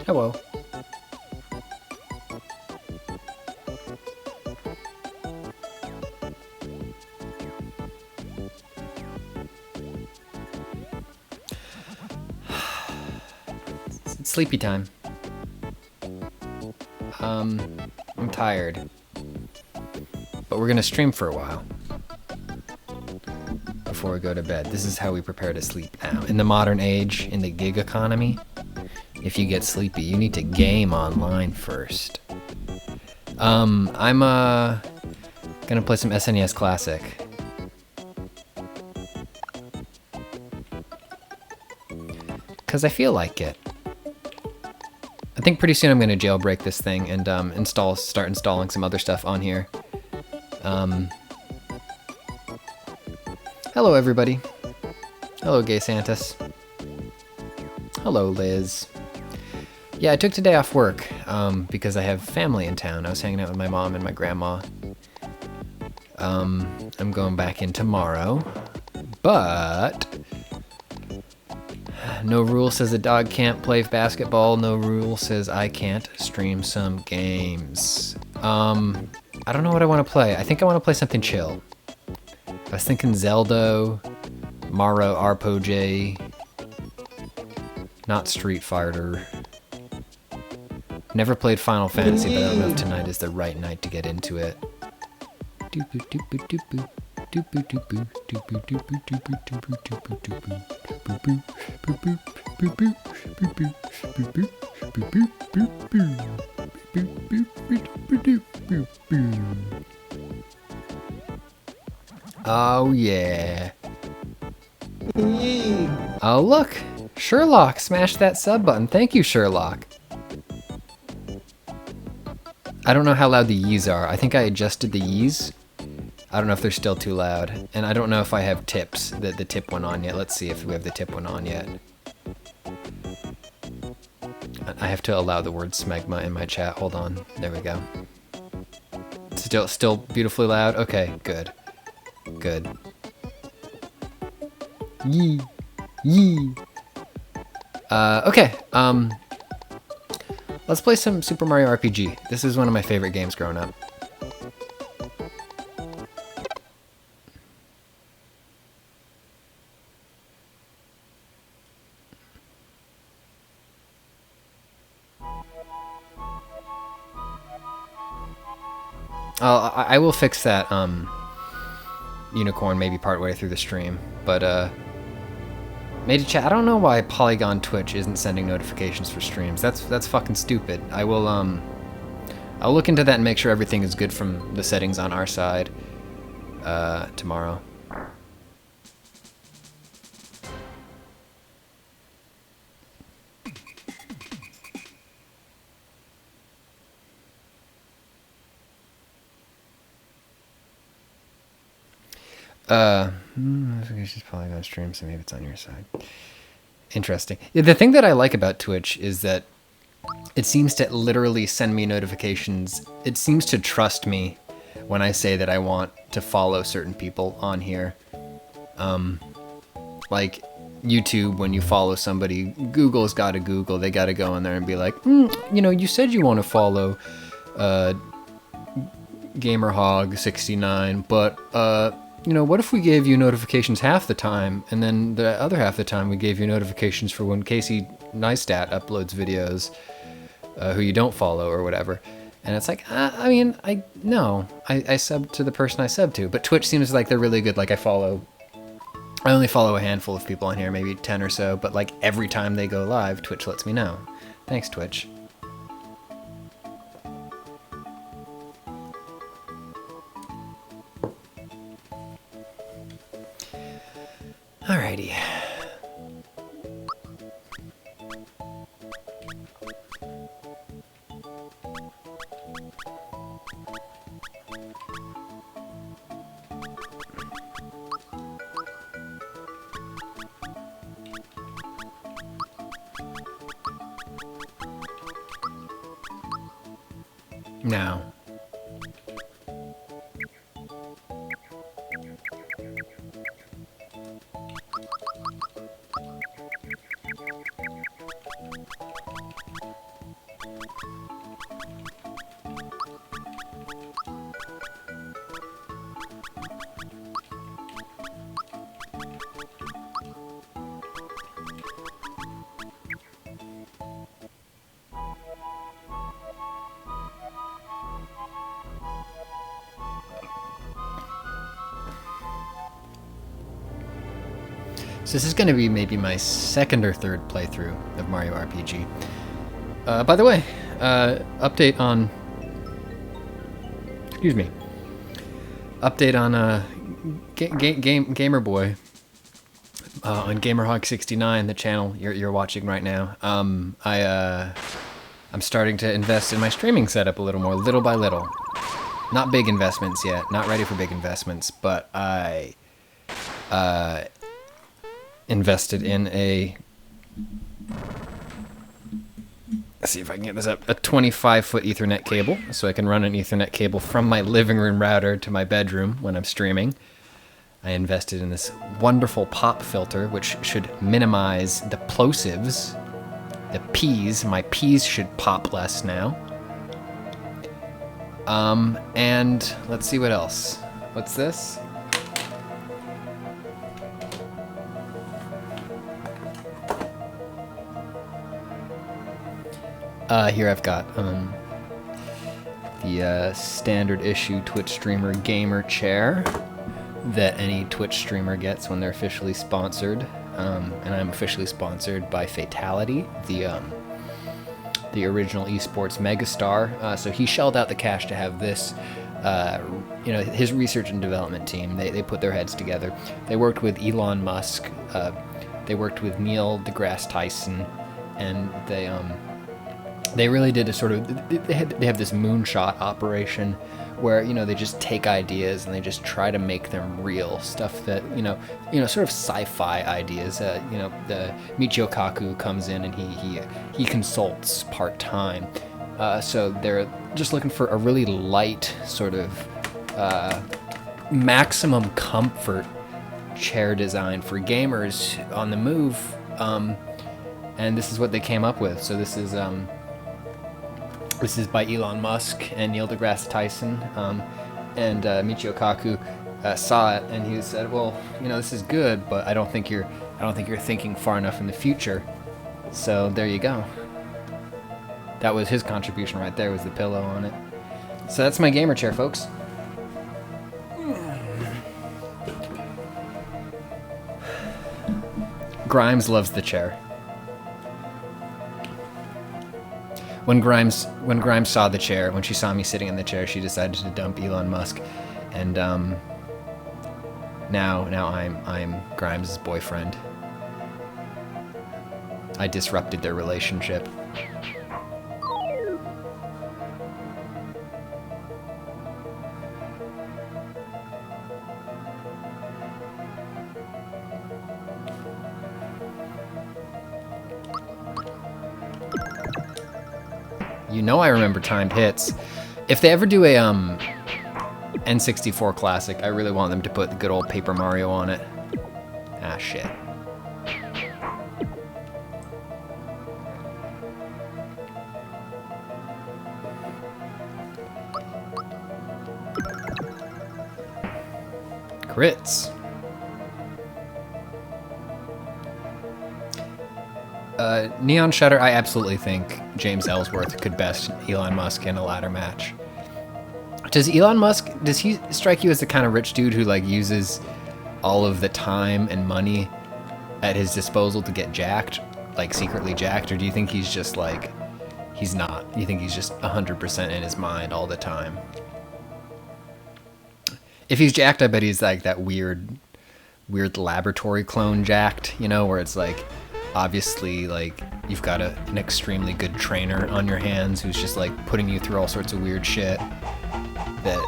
Hello. It's sleepy time. I'm tired. But we're gonna stream for a while before we go to bed. This is how we prepare to sleep now. In the modern age, in the gig economy, if you get sleepy, you need to game online first. I'm gonna play some SNES Classic. Cause I feel like it. I think pretty soon I'm gonna jailbreak this thing and start installing some other stuff on here. Hello everybody. Hello Gay Santis. Hello Liz. Yeah, I took today off work because I have family in town. I was hanging out with my mom and my grandma. I'm going back in tomorrow, but no rule says a dog can't play basketball. No rule says I can't stream some games. I don't know what I want to play. I think I want to play something chill. I was thinking Zelda, Mario RPG, not Street Fighter. Never played Final Fantasy, but I don't know if tonight is the right night to get into it. Oh yeah. Oh look, Sherlock smashed that sub button. Thank you, Sherlock. I don't know how loud the yees are. I think I adjusted the yees. I don't know if they're still too loud. And I don't know if I have tips, that the tip one on yet. Let's see if we have the tip one on yet. I have to allow the word smegma in my chat. Hold on. There we go. Still beautifully loud? Okay, good. Good. Yee. Yee. Okay, let's play some Super Mario RPG. This is one of my favorite games growing up. I will fix that unicorn maybe partway through the stream, but Made a chat. I don't know why Polygon Twitch isn't sending notifications for streams. That's fucking stupid. I'll look into that and make sure everything is good from the settings on our side tomorrow. Notifications Polygon stream, so maybe it's on your side. Interesting. Yeah, the thing that I like about Twitch is that it seems to literally send me notifications. It seems to trust me when I say that I want to follow certain people on here. Like YouTube, when you follow somebody, Google's got to Google. They got to go in there and be like, you said you want to follow GamerHog69, but what if we gave you notifications half the time, and then the other half the time we gave you notifications for when Casey Neistat uploads videos, who you don't follow or whatever. And it's like, I sub to the person I sub to. But Twitch seems like they're really good. Like I only follow a handful of people on here, maybe 10 or so, but like every time they go live, Twitch lets me know. Thanks, Twitch. Alrighty. Now. So this is going to be maybe my second or third playthrough of Mario RPG. By the way, update on... Excuse me. Update on Gamer Boy on GamerHog69, the channel you're watching right now. I'm starting to invest in my streaming setup a little more, little by little. Not big investments yet, not ready for big investments, but I invested in a... Let's see if I can get this up. A 25-foot Ethernet cable, so I can run an Ethernet cable from my living room router to my bedroom when I'm streaming. I invested in this wonderful pop filter, which should minimize the plosives. The P's. My P's should pop less now. And let's see what else. What's this? Here I've got the standard issue Twitch streamer gamer chair that any Twitch streamer gets when they're officially sponsored, and I'm officially sponsored by Fatality, the original esports megastar. So he shelled out the cash to have this. His research and development team, they put their heads together. They worked with Elon Musk. They worked with Neil deGrasse Tyson, and they really did a sort of, they have this moonshot operation where, they just take ideas and they just try to make them real stuff that, sort of sci-fi ideas. The Michio Kaku comes in and he consults part-time. So they're just looking for a really light sort of maximum comfort chair design for gamers on the move. And this is what they came up with. So this is by Elon Musk and Neil deGrasse Tyson, and Michio Kaku saw it and he said, "Well, this is good, but I don't think you're thinking far enough in the future." So there you go. That was his contribution right there. Was the pillow on it. So that's my gamer chair, folks. Grimes loves the chair. When Grimes saw the chair, when she saw me sitting in the chair, she decided to dump Elon Musk, and now I'm Grimes' boyfriend. I disrupted their relationship. I remember timed hits. If they ever do a N64 classic, I really want them to put the good old Paper Mario on it. Ah, shit. Crits. Neon Shutter, I absolutely think James Ellsworth could best Elon Musk in a ladder match. Does he strike you as the kind of rich dude who uses all of the time and money at his disposal to get jacked, secretly jacked, or do you think he's just he's not? You think he's just 100% in his mind all the time? If he's jacked, I bet he's that weird laboratory clone jacked, where it's obviously you've got an extremely good trainer on your hands who's just putting you through all sorts of weird shit that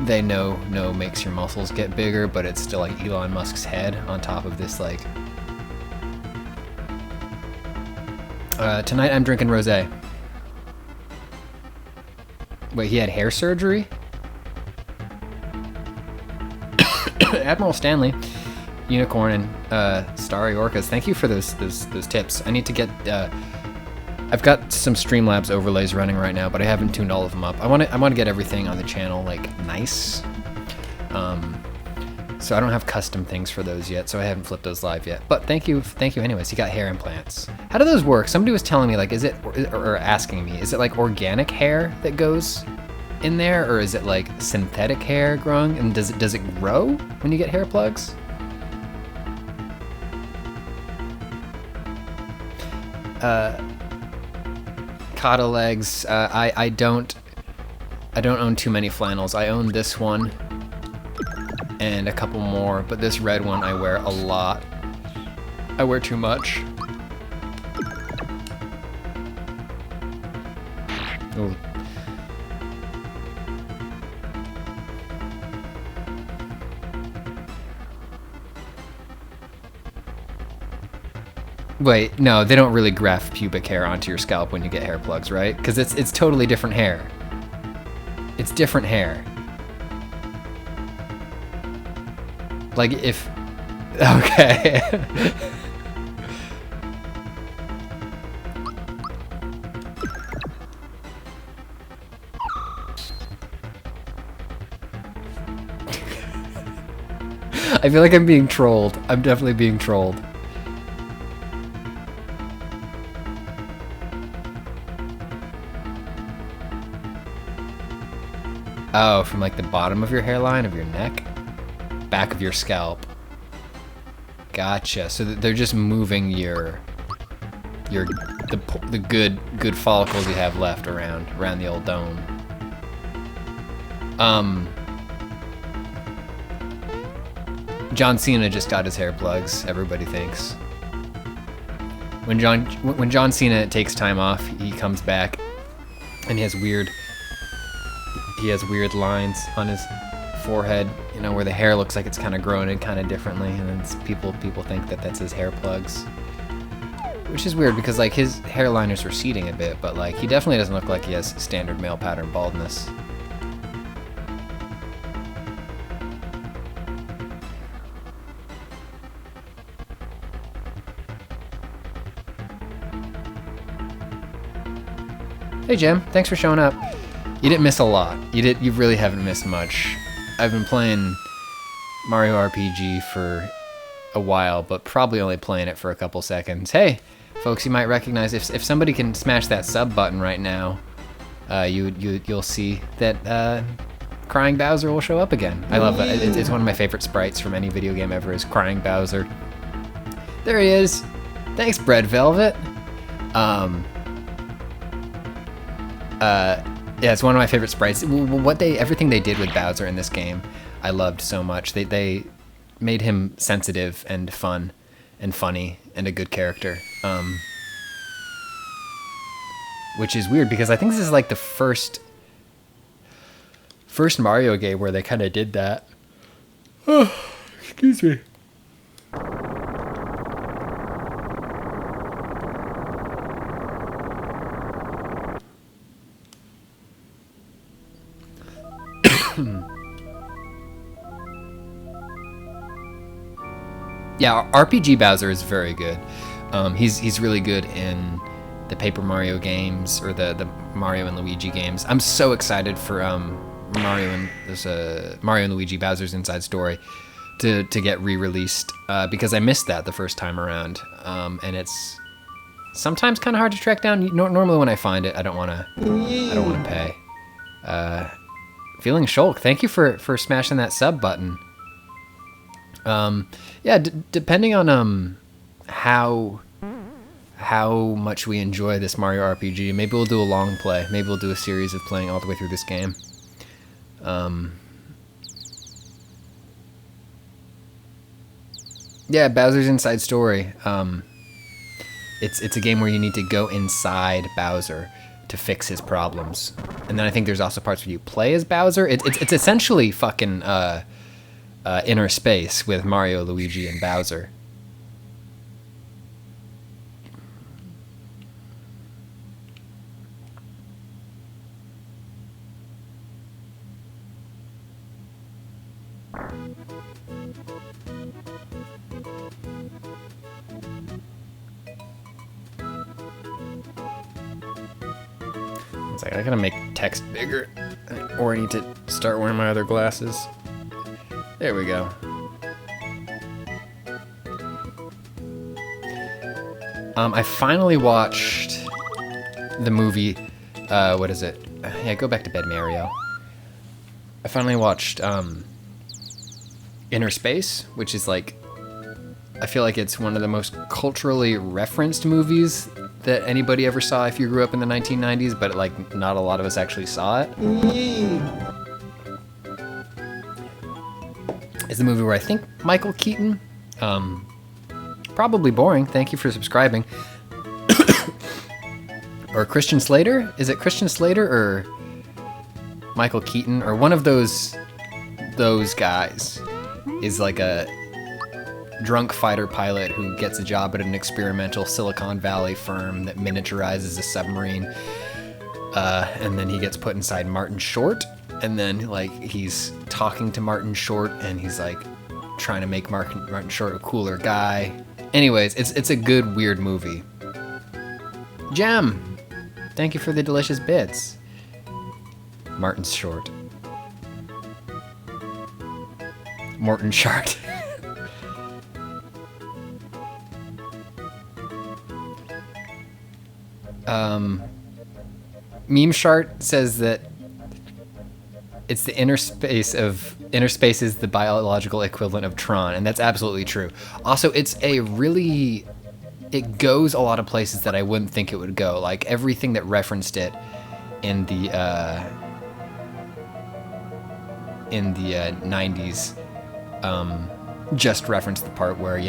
they know makes your muscles get bigger, but it's still Elon Musk's head on top of this tonight I'm drinking rosé. Wait, he had hair surgery? Admiral Stanley, Unicorn, and Starry Orcas, thank you for those tips. I need to get I've got some Streamlabs overlays running right now, but I haven't tuned all of them up. I want to get everything on the channel nice. So I don't have custom things for those yet, so I haven't flipped those live yet. But thank you anyways. You got hair implants. How do those work? Somebody was telling me is it, or asking me, is it organic hair that goes in there, or is it synthetic hair growing? And does it grow when you get hair plugs? Kata legs. I don't own too many flannels. I own this one and a couple more, but this red one I wear a lot. I wear too much. Ooh. Wait, no, they don't really graft pubic hair onto your scalp when you get hair plugs, right? Because it's totally different hair. It's different hair. Like if... Okay. I feel like I'm being trolled. I'm definitely being trolled. Oh, from like the bottom of your hairline of your neck? Back of your scalp. Gotcha. So they're just moving the good follicles you have left around the old dome. John Cena just got his hair plugs, everybody thinks. When John Cena takes time off, he comes back and he has weird lines on his forehead, you know, where the hair looks like it's kind of grown in kind of differently, and then people think that that's his hair plugs. Which is weird because like his hairline is receding a bit, but like he definitely doesn't look like he has standard male pattern baldness. Hey Jim, thanks for showing up. You didn't miss a lot. You really haven't missed much. I've been playing Mario RPG for a while, but probably only playing it for a couple seconds. Hey, folks, you might recognize if somebody can smash that sub button right now, you'll see that Crying Bowser will show up again. I love that. It's one of my favorite sprites from any video game ever is Crying Bowser. There he is. Thanks, Bread Velvet. Yeah, it's one of my favorite sprites. Everything they did with Bowser in this game, I loved so much. They made him sensitive and fun and funny and a good character. Which is weird because I think this is like the first Mario game where they kind of did that. Oh, excuse me. Yeah, RPG Bowser is very good. He's really good in the Paper Mario games or the Mario and Luigi games. I'm so excited for Mario and Luigi Bowser's Inside Story to get re-released because I missed that the first time around, and it's sometimes kind of hard to track down. Normally when I find it, I don't want to pay. Feeling Shulk, thank you for smashing that sub button. Yeah, depending on how much we enjoy this Mario RPG, maybe we'll do a long play. Maybe we'll do a series of playing all the way through this game. Yeah, Bowser's Inside Story. It's a game where you need to go inside Bowser to fix his problems, and then I think there's also parts where you play as Bowser. It's essentially fucking inner space with Mario, Luigi, and Bowser. It's like I gotta make text bigger, or I need to start wearing my other glasses. There we go. I finally watched the movie, what is it? Yeah, Go Back to Bed, Mario. I finally watched Inner Space, which is like, I feel like it's one of the most culturally referenced movies that anybody ever saw if you grew up in the 1990s, but like not a lot of us actually saw it. It's the movie where I think Michael Keaton, probably boring, thank you for subscribing, or Christian Slater? Is it Christian Slater or Michael Keaton? Or one of those guys is like a drunk fighter pilot who gets a job at an experimental Silicon Valley firm that miniaturizes a submarine, and then he gets put inside Martin Short, and then like he's talking to Martin Short, and he's like trying to make Martin Short a cooler guy. Anyways, it's a good weird movie. Gem, thank you for the delicious bits. Martin Short. Morton Short. Meme Shart says that it's the inner space is the biological equivalent of Tron, and that's absolutely true. Also, it goes a lot of places that I wouldn't think it would go. Like everything that referenced it in the 90s just referenced the part where,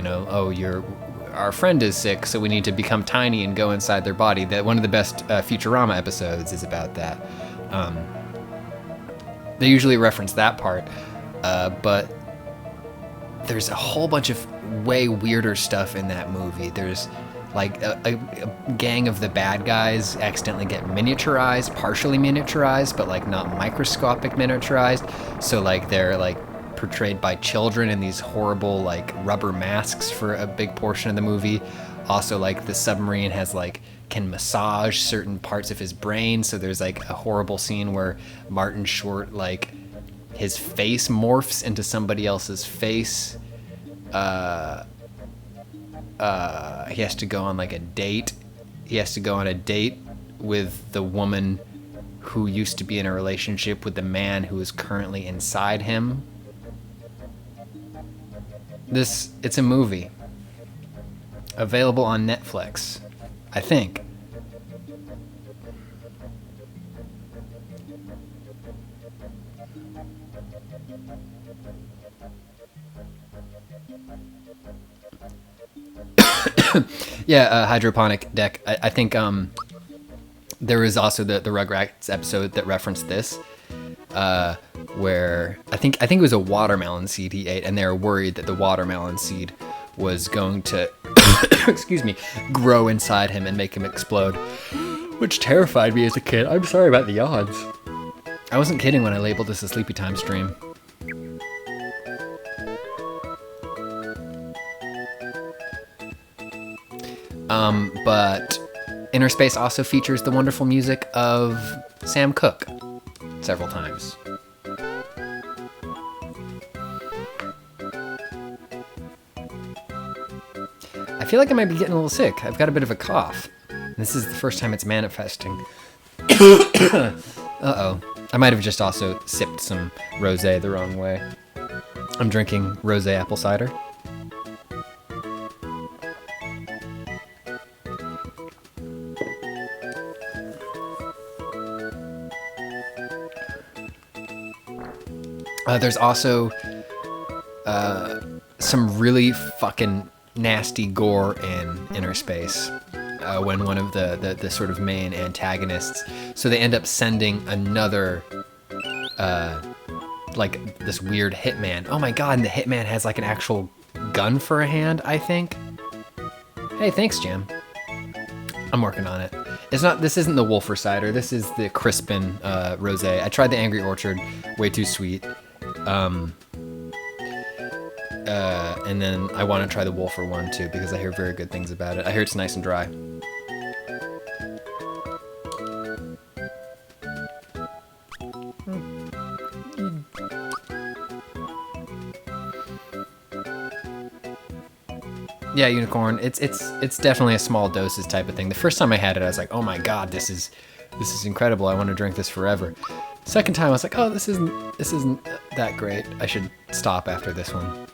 our friend is sick, so we need to become tiny and go inside their body. That one of the best Futurama episodes is about that. They usually reference that part, but there's a whole bunch of way weirder stuff in that movie. There's like a gang of the bad guys accidentally get miniaturized, partially miniaturized, but like not microscopic miniaturized. So like they're like portrayed by children in these horrible like rubber masks for a big portion of the movie. Also, like the submarine can massage certain parts of his brain, so there's like a horrible scene where Martin Short, like his face morphs into somebody else's face. He has to go on like a date. He has to go on a date with the woman who used to be in a relationship with the man who is currently inside him. It's a movie. Available on Netflix, I think. Yeah, hydroponic deck. I think there was also the Rugrats episode that referenced this, where I think it was a watermelon seed he ate, and they were worried that the watermelon seed was going to excuse me, grow inside him and make him explode, which terrified me as a kid. I'm sorry about the odds. I wasn't kidding when I labeled this a sleepy time stream. But Inner Space also features the wonderful music of Sam Cooke several times. I feel like I might be getting a little sick. I've got a bit of a cough. This is the first time it's manifesting. Uh-oh. I might have just also sipped some rosé the wrong way. I'm drinking rosé apple cider. There's also some really fucking nasty gore in Inner Space when one of the sort of main antagonists, so they end up sending another like this weird hitman. Oh my god, and the hitman has like an actual gun for a hand, I think. Hey, thanks, Jim. I'm working on it. This isn't the Wolfer cider, this is the Crispin rosé. I tried the Angry Orchard, way too sweet. And then I want to try the Wolfer one too, because I hear very good things about it. I hear it's nice and dry. Yeah, Unicorn. It's definitely a small doses type of thing. The first time I had it, I was like, oh my god, this is incredible. I want to drink this forever. Second time, I was like, oh, this isn't that great. I should stop after this one.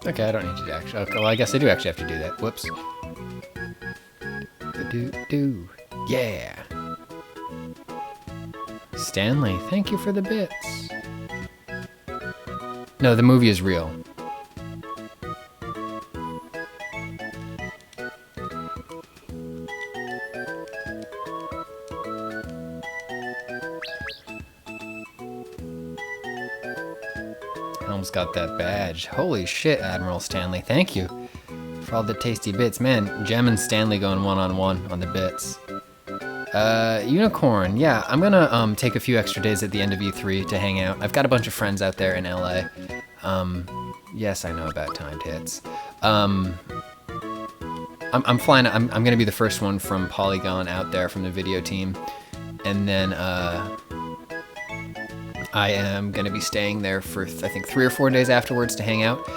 Okay, I don't need to actually. Okay, well, I guess I do actually have to do that. Whoops. Do. Yeah. Stanley, thank you for the bits. No, the movie is real. I almost got that badge. Holy shit, Admiral Stanley. Thank you for all the tasty bits. Man, Jem and Stanley going one-on-one on the bits. Unicorn. Yeah, I'm gonna take a few extra days at the end of E3 to hang out. I've got a bunch of friends out there in LA. Yes, I know about timed hits. I'm flying. I'm gonna be the first one from Polygon out there from the video team, and then I am gonna be staying there for I think 3 or 4 days afterwards to hang out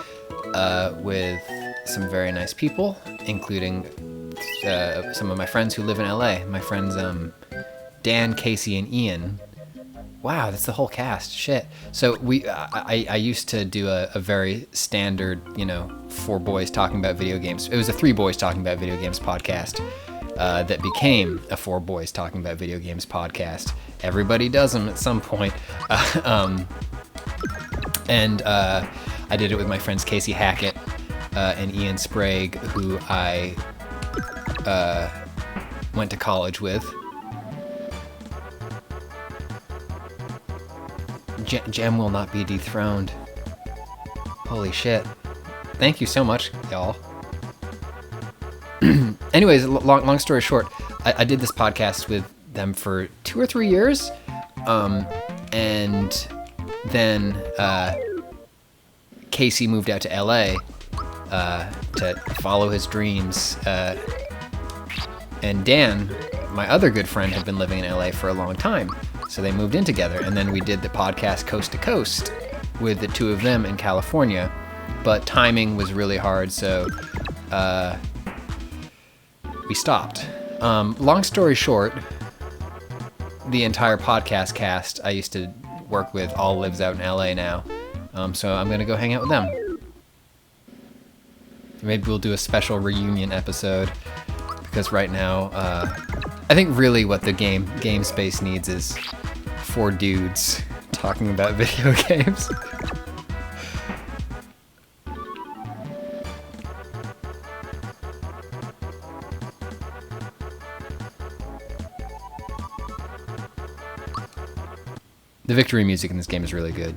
with some very nice people, including some of my friends who live in LA. My friends Dan, Casey, and Ian. Wow, that's the whole cast. Shit. So I used to do a very standard, 4 boys talking about video games. It was a 3 boys talking about video games podcast that became a 4 boys talking about video games podcast. Everybody does them at some point. And I did it with my friends Casey Hackett and Ian Sprague, who I went to college with. Jem will not be dethroned. Holy shit. Thank you so much, y'all. Anyways, long story short, I did this podcast with them for 2 or 3 years. And then Casey moved out to LA to follow his dreams. And Dan, my other good friend, had been living in LA for a long time. So they moved in together, and then we did the podcast Coast to Coast with the 2 of them in California. But timing was really hard, so we stopped. Long story short, the entire podcast cast I used to work with all lives out in LA now. So I'm going to go hang out with them. Maybe we'll do a special reunion episode, because right now, I think really what the game space needs is 4 dudes talking about video games. The victory music in this game is really good.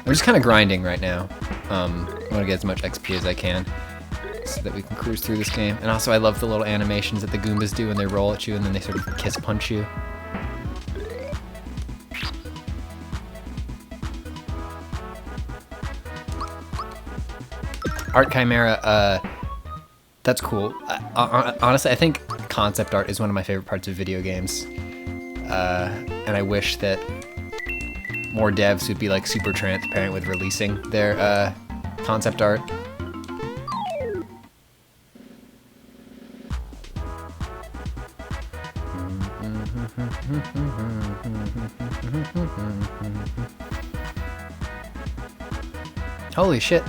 I'm just kind of grinding right now. I want to get as much XP as I can so that we can cruise through this game. And also I love the little animations that the Goombas do when they roll at you and then they sort of kiss punch you. Art Chimera, that's cool. Honestly, I think concept art is one of my favorite parts of video games. And I wish that more devs would be like super transparent with releasing their concept art. Holy shit.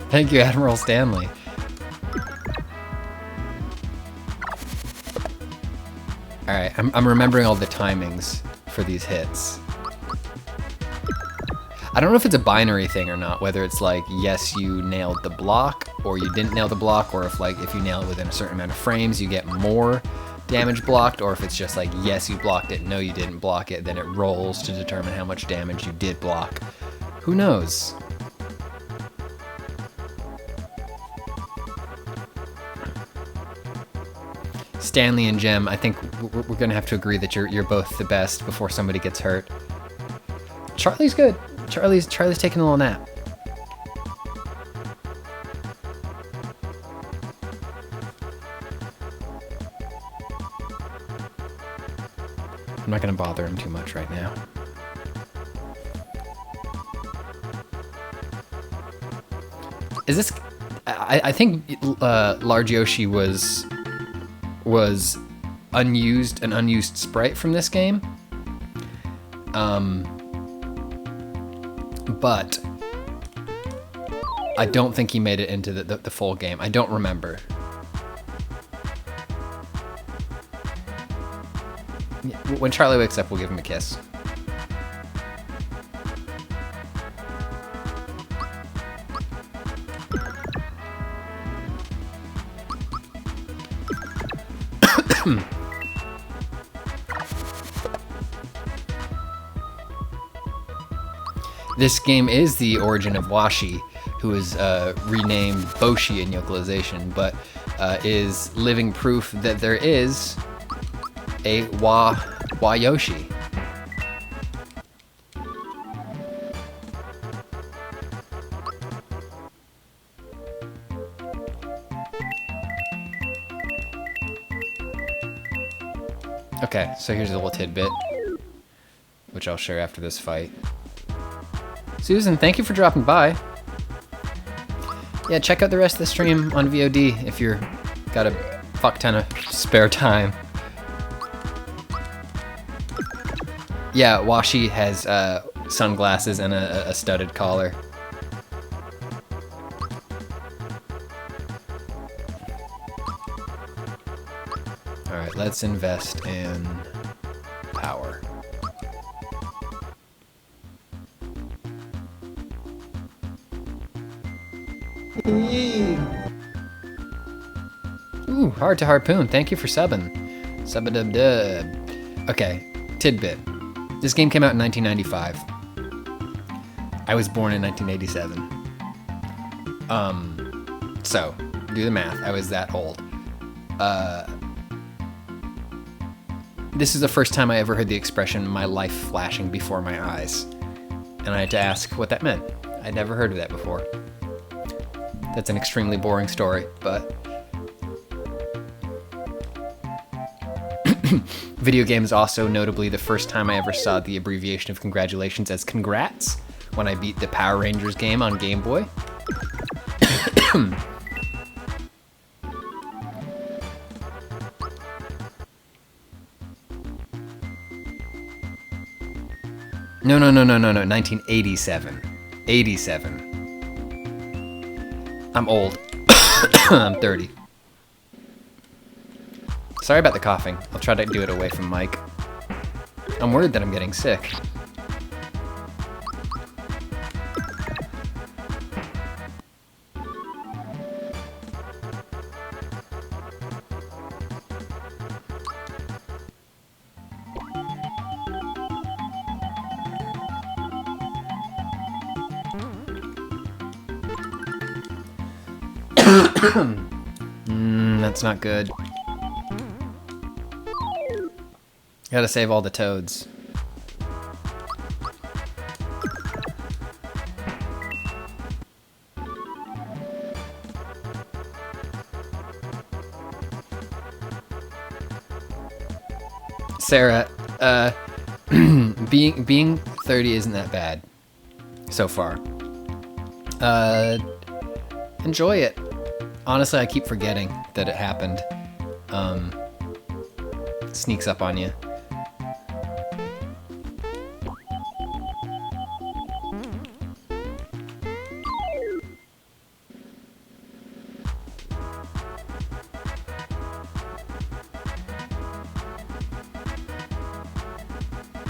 Thank you, Admiral Stanley. Alright, I'm remembering all the timings for these hits. I don't know if it's a binary thing or not, whether it's like, yes, you nailed the block, or you didn't nail the block, or if you nail it within a certain amount of frames, you get more damage blocked, or if it's just like, yes, you blocked it, no, you didn't block it, then it rolls to determine how much damage you did block. Who knows? Stanley and Jem, I think we're gonna have to agree that you're both the best before somebody gets hurt. Charlie's good. Charlie's taking a little nap. I'm not gonna bother him too much right now. Is this? I think Large Yoshi was an unused sprite from this game. But I don't think he made it into the full game. I don't remember. When Charlie wakes up, we'll give him a kiss. This game is the origin of Washi, who is renamed Boshi in Yokalization, but is living proof that there is a Wayoshi. Okay, so here's a little tidbit, which I'll share after this fight. Susan, thank you for dropping by. Yeah, check out the rest of the stream on VOD if you're got a fuck ton of spare time. Yeah, Washi has sunglasses and a studded collar. Alright, let's invest in power. Ooh, hard to harpoon. Thank you for subbing. Subba-dub-dub. Okay, tidbit. This game came out in 1995. I was born in 1987. So, do the math. I was that old. This is the first time I ever heard the expression, my life flashing before my eyes. And I had to ask what that meant. I'd never heard of that before. That's an extremely boring story, but... Video games also notably the first time I ever saw the abbreviation of congratulations as congrats when I beat the Power Rangers game on Game Boy. No, 1987. 87. I'm old. I'm 30. Sorry about the coughing. I'll try to do it away from Mike. I'm worried that I'm getting sick. That's not good. Gotta save all the toads. Sarah, being 30 isn't that bad so far. Enjoy it. Honestly, I keep forgetting that it happened. Sneaks up on you.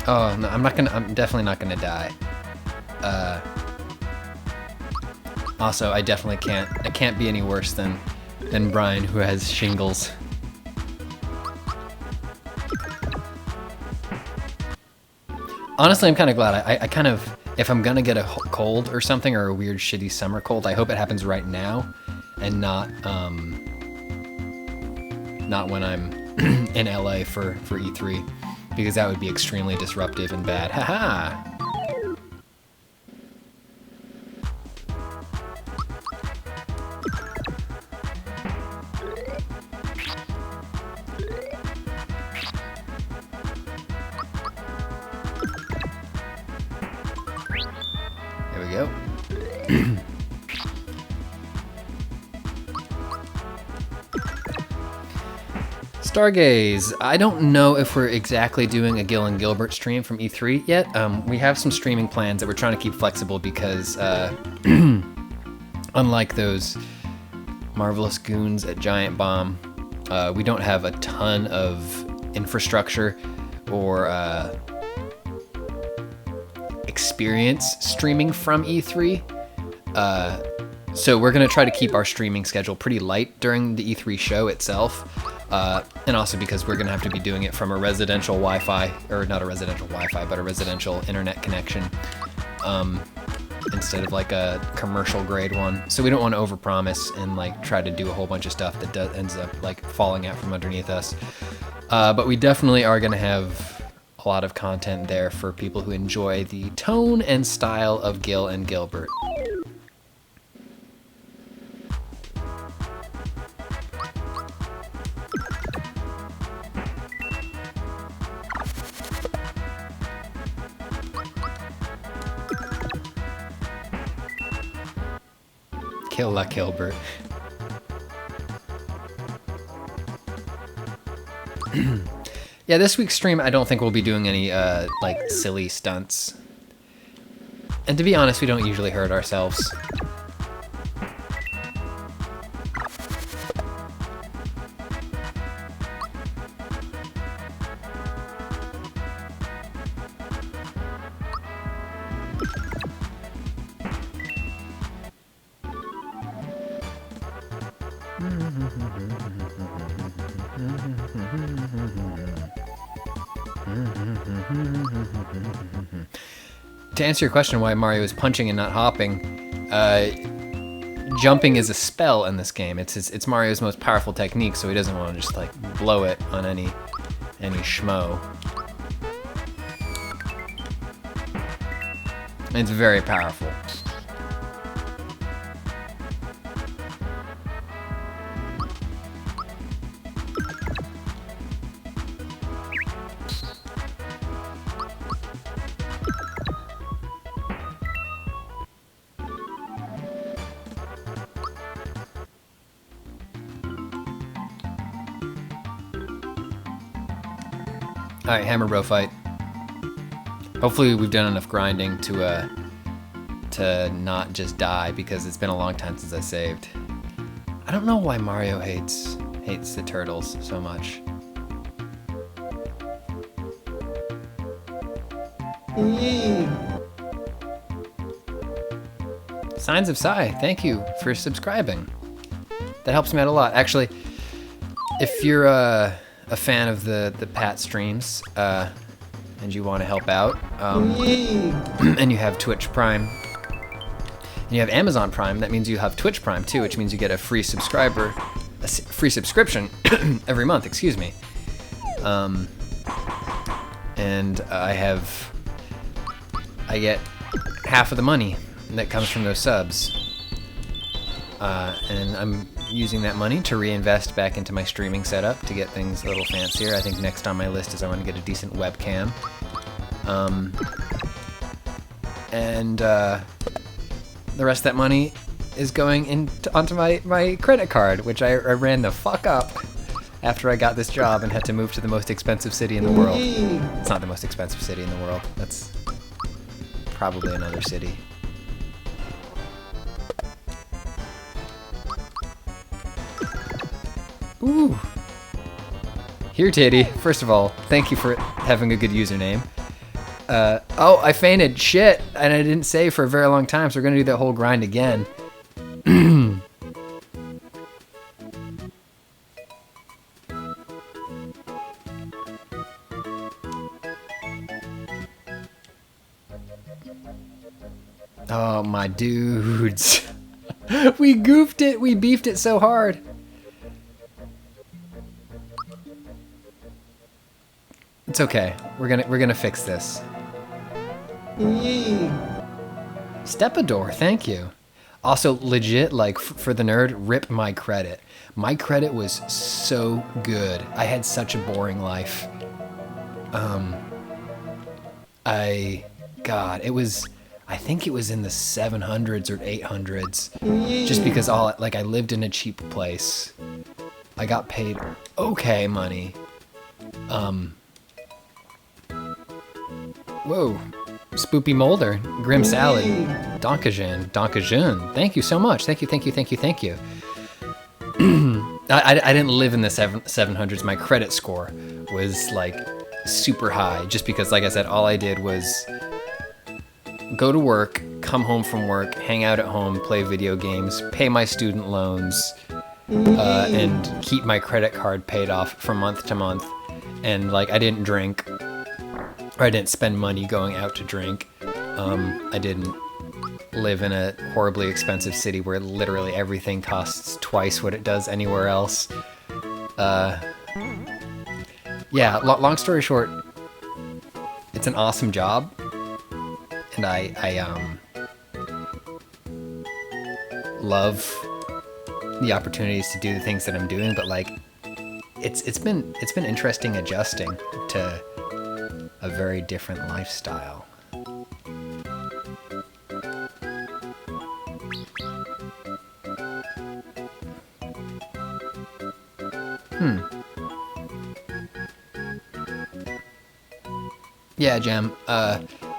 Oh, no, I'm definitely not gonna die. Also, I can't be any worse than Brian, who has shingles. Honestly, I'm kind of glad. I kind of, if I'm gonna get a cold or something, or a weird shitty summer cold, I hope it happens right now, and not when I'm in LA for E3, because that would be extremely disruptive and bad. Haha. There we go. Stargaze. I don't know if we're exactly doing a Gil and Gilbert stream from E3 yet. We have some streaming plans that we're trying to keep flexible because unlike those marvelous goons at Giant Bomb, we don't have a ton of infrastructure or experience streaming from E3. So we're going to try to keep our streaming schedule pretty light during the E3 show itself. And also because we're going to have to be doing it from a residential Wi-Fi, or not a residential Wi-Fi, but a residential internet connection, instead of like a commercial grade one. So we don't want to overpromise and like try to do a whole bunch of stuff that ends up like falling out from underneath us. But we definitely are going to have a lot of content there for people who enjoy the tone and style of Gil and Gilbert. Kill La Gilbert. Yeah, this week's stream, I don't think we'll be doing any, like, silly stunts. And to be honest, we don't usually hurt ourselves. To answer your question why Mario is punching and not hopping, jumping is a spell in this game. It's Mario's most powerful technique, so he doesn't want to just like blow it on any schmo. It's very powerful. Alright, Hammer Bro fight. Hopefully we've done enough grinding to not just die, because it's been a long time since I saved. I don't know why Mario hates the turtles so much. Signs of Psy, thank you for subscribing. That helps me out a lot. Actually, if you're a fan of the Pat streams, and you want to help out, and you have Twitch Prime, and you have Amazon Prime, that means you have Twitch Prime too, which means you get a free subscription every month, excuse me. And I get half of the money that comes from those subs. And I'm using that money to reinvest back into my streaming setup to get things a little fancier. I think next on my list is I want to get a decent webcam. And the rest of that money is going onto my credit card, which I ran the fuck up after I got this job and had to move to the most expensive city in the world. It's not the most expensive city in the world. That's probably another city. Ooh. Here, Titty. First of all, thank you for having a good username. Oh, I fainted. Shit. And I didn't save for a very long time, so we're going to do that whole grind again. Oh, my dudes. We goofed it. We beefed it so hard. It's okay. We're gonna fix this. Stepador, thank you. Also, legit, like, for the nerd, rip my credit. My credit was so good. I had such a boring life. I think it was in the 700s or 800s. Just because I lived in a cheap place. I got paid okay money. Whoa. Spoopy Molder. Grim Salad. Dankeschön. Dankeschön. Thank you so much. Thank you, thank you, thank you, thank you. I didn't live in the 700s. My credit score was like super high just because, like I said, all I did was go to work, come home from work, hang out at home, play video games, pay my student loans, and keep my credit card paid off from month to month. And like, I didn't drink, or I didn't spend money going out to drink. I didn't live in a horribly expensive city where literally everything costs twice what it does anywhere else. Yeah, long story short, it's an awesome job, and I love the opportunities to do the things that I'm doing, but like it's been interesting adjusting to a very different lifestyle. Yeah, Jem.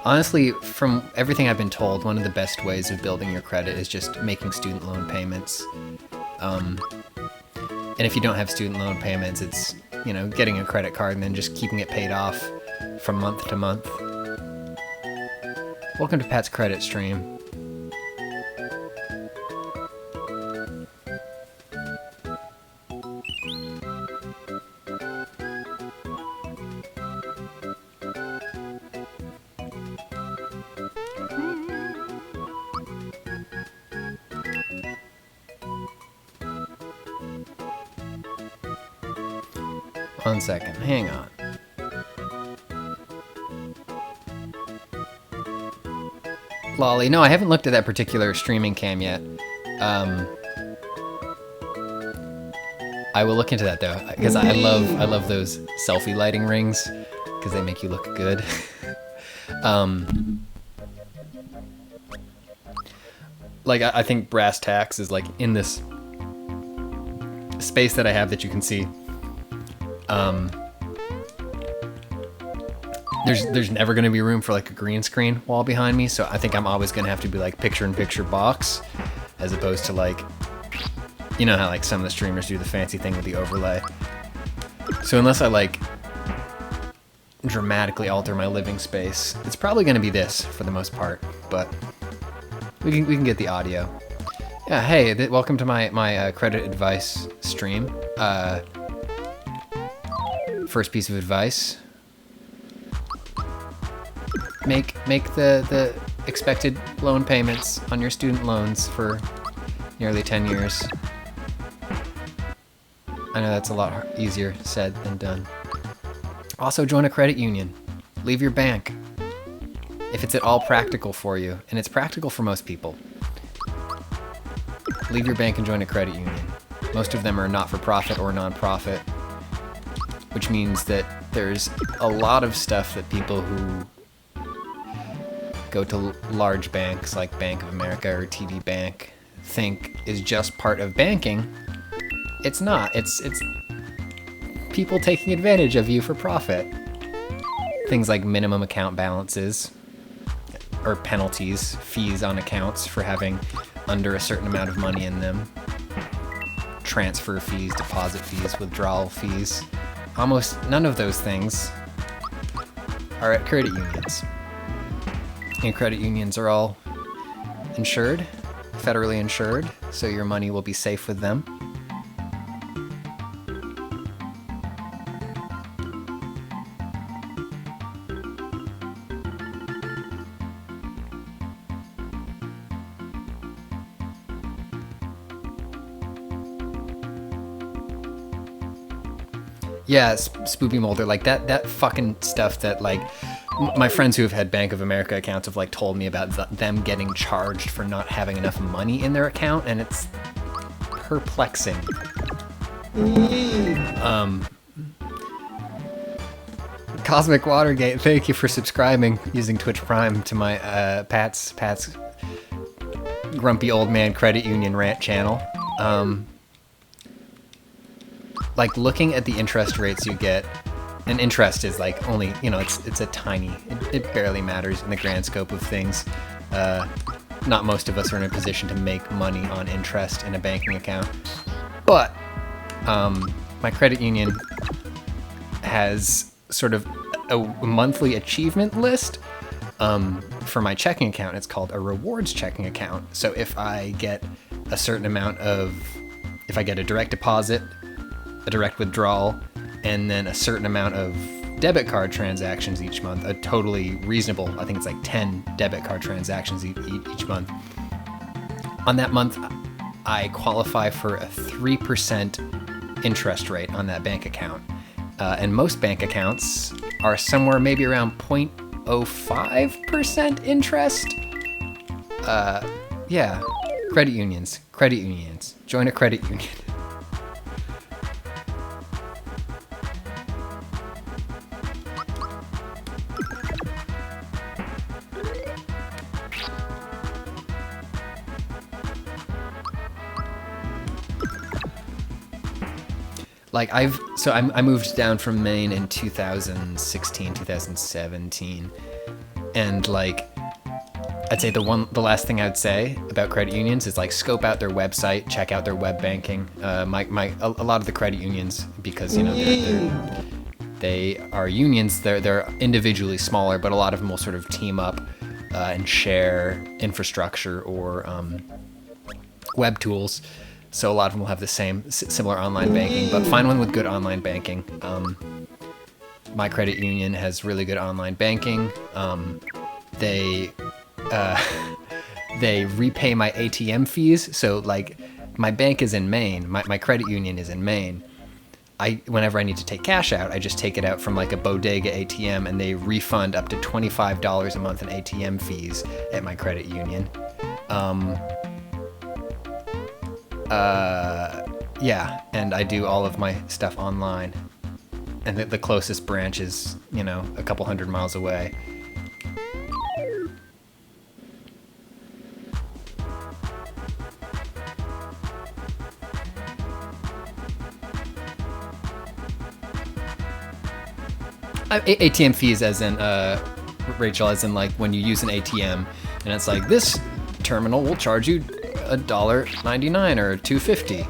Honestly, from everything I've been told, one of the best ways of building your credit is just making student loan payments. And if you don't have student loan payments, it's, you know, getting a credit card and then just keeping it paid off from month to month. Welcome to Pat's credit stream. One second, hang on. Lolly, no, I haven't looked at that particular streaming cam yet. I will look into that though, because I love those selfie lighting rings, because they make you look good. Like I think brass tacks is like in this space that I have that you can see. There's never going to be room for like a green screen wall behind me, so I think I'm always going to have to be like picture-in-picture box, as opposed to like, you know how like some of the streamers do the fancy thing with the overlay. So unless I like dramatically alter my living space, it's probably going to be this for the most part, but we can get the audio. Yeah, hey, welcome to my credit advice stream. First piece of advice: make the expected loan payments on your student loans for nearly 10 years. I know that's a lot easier said than done. Also, join a credit union. Leave your bank if it's at all practical for you, and it's practical for most people. Leave your bank and join a credit union. Most of them are not-for-profit or non-profit, which means that there's a lot of stuff that people who go to large banks like Bank of America or TD Bank think is just part of banking. It's not. It's people taking advantage of you for profit. Things like minimum account balances or penalties, fees on accounts for having under a certain amount of money in them, transfer fees, deposit fees, withdrawal fees. Almost none of those things are at credit unions. And credit unions are all insured, federally insured, so your money will be safe with them. Yeah, Spoopy Molder, like that fucking stuff that like my friends who have had Bank of America accounts have like told me about them getting charged for not having enough money in their account, and it's perplexing. Cosmic Watergate, thank you for subscribing using Twitch Prime to my Pat's Grumpy Old Man Credit Union rant channel. like looking at the interest rates you get, and interest is like only, it's a tiny, it barely matters in the grand scope of things. Not most of us are in a position to make money on interest in a banking account, but my credit union has sort of a monthly achievement list for my checking account. It's called a rewards checking account. So if I get a certain amount if I get a direct deposit, a direct withdrawal, and then a certain amount of debit card transactions each month, a totally reasonable, I think it's like 10 debit card transactions each month. On that month, I qualify for a 3% interest rate on that bank account. And most bank accounts are somewhere maybe around 0.05% interest. Yeah, credit unions. Join a credit union. Like I moved down from Maine in 2016, 2017, and like I'd say the last thing I'd say about credit unions is like scope out their website, check out their web banking. A lot of the credit unions, because they are unions, they're individually smaller, but a lot of them will sort of team up and share infrastructure or web tools. So a lot of them will have the similar online banking, but find one with good online banking. My credit union has really good online banking. They repay my ATM fees. So like my bank is in Maine, my credit union is in Maine. Whenever I need to take cash out, I just take it out from like a bodega ATM, and they refund up to $25 a month in ATM fees at my credit union. Yeah, and I do all of my stuff online, and the closest branch is, a couple hundred miles away. ATM fees as in, Rachel, as in like when you use an ATM, and it's like, this terminal will charge you $1.99 or $2.50.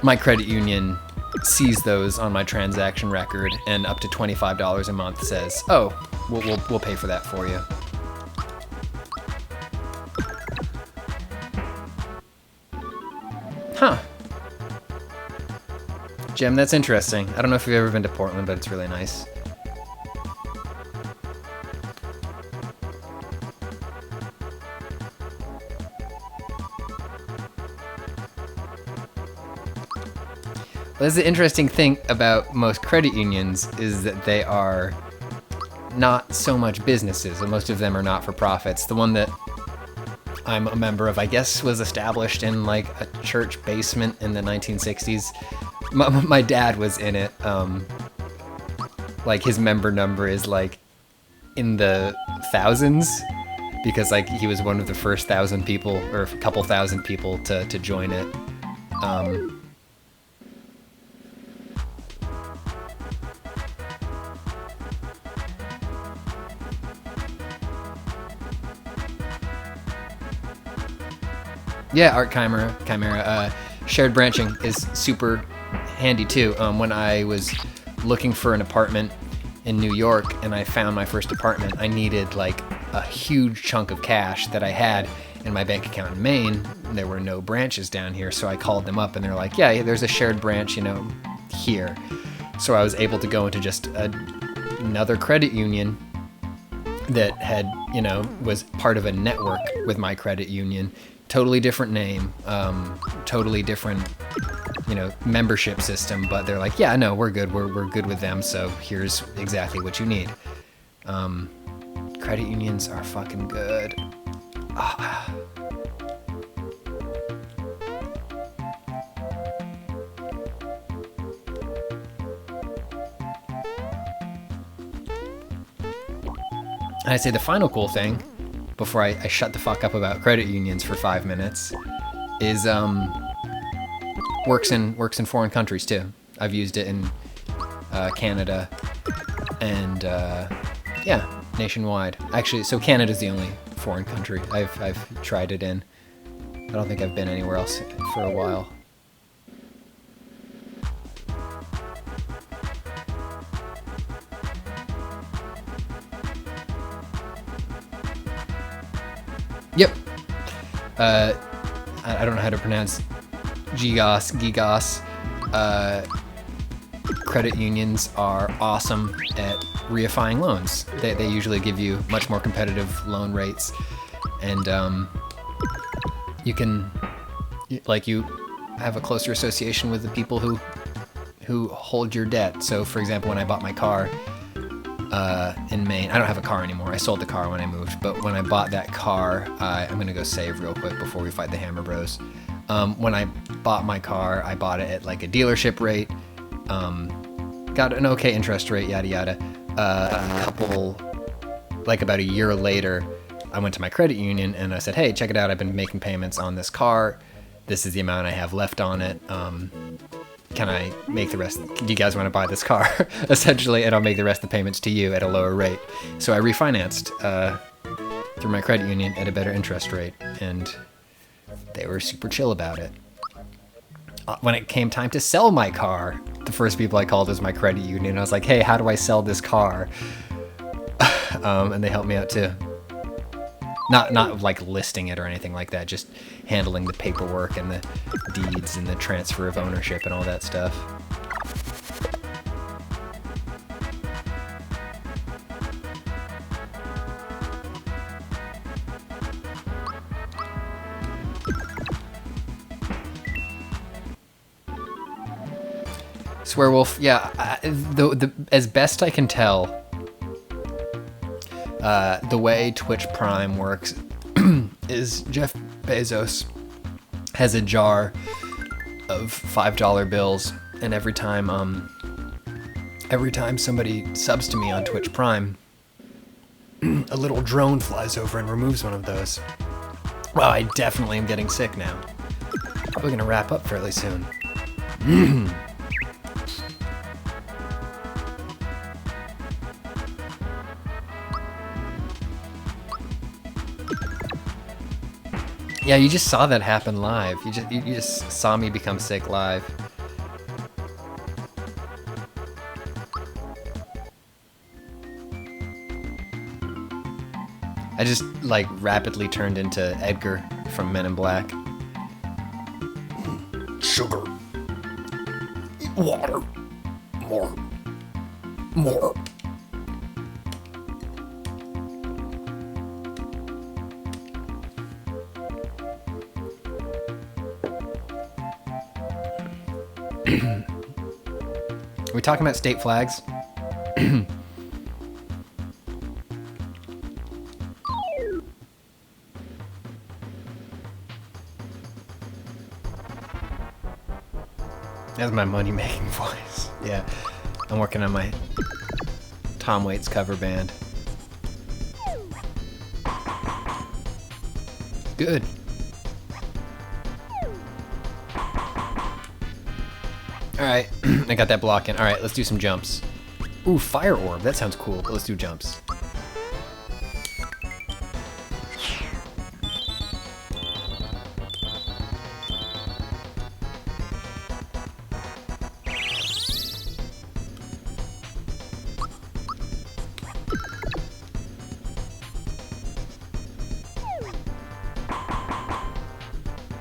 My credit union sees those on my transaction record, and up to $25 a month says, "Oh, we'll pay for that for you." Huh. Jim, that's interesting. I don't know if you've ever been to Portland, but it's really nice. Well, the interesting thing about most credit unions is that they are not so much businesses, and most of them are not-for-profits. The one that I'm a member of, I guess, was established in like a church basement in the 1960s. My dad was in it. Like his member number is like in the thousands, because like he was one of the first 1,000 people, or a couple thousand people to join it. Yeah, Art Chimera. Shared branching is super handy too. When I was looking for an apartment in New York and I found my first apartment, I needed like a huge chunk of cash that I had in my bank account in Maine. There were no branches down here, so I called them up and they're like, yeah, there's a shared branch, here. So I was able to go into just another credit union that had, was part of a network with my credit union. Totally different name, totally different, membership system, but they're like, yeah, no, we're good. We're good with them. So here's exactly what you need. Credit unions are fucking good. Ah. And I'd say the final cool thing, before I shut the fuck up about credit unions for 5 minutes, is works in foreign countries too. I've used it in Canada and yeah, nationwide. Actually, so Canada's the only foreign country I've tried it in. I don't think I've been anywhere else for a while. Yep. I don't know how to pronounce GIGOS. Credit unions are awesome at reifying loans. They usually give you much more competitive loan rates, and you can, like, you have a closer association with the people who hold your debt. So, for example, when I bought my car in Maine, I don't have a car anymore. I sold the car when I moved, but when I bought that car, I'm gonna go save real quick before we fight the Hammer Bros. When I bought my car, I bought it at like a dealership rate. Got an okay interest rate, yada yada. About a year later, I went to my credit union and I said, hey, check it out. I've been making payments on this car. This is the amount I have left on it. Can I make the rest? Do you guys want to buy this car? Essentially, and I'll make the rest of the payments to you at a lower rate. So I refinanced through my credit union at a better interest rate, and they were super chill about it. When it came time to sell my car, the first people I called was my credit union. I was like, hey, how do I sell this car? And they helped me out too. Not like listing it or anything like that, just handling the paperwork and the deeds and the transfer of ownership and all that stuff. Swearwolf, yeah, as best I can tell, the way Twitch Prime works is Jeff Bezos has a jar of $5 bills, and every time somebody subs to me on Twitch Prime, a little drone flies over and removes one of those. Wow, I definitely am getting sick now. Probably gonna wrap up fairly soon. Yeah, you just saw that happen live. You just saw me become sick live. I just like rapidly turned into Edgar from Men in Black. Sugar. Water. More. Are we talking about state flags? That's my money-making voice. Yeah, I'm working on my Tom Waits cover band. Good. Alright, I got that block in. Alright, let's do some jumps. Ooh, fire orb. That sounds cool, but let's do jumps.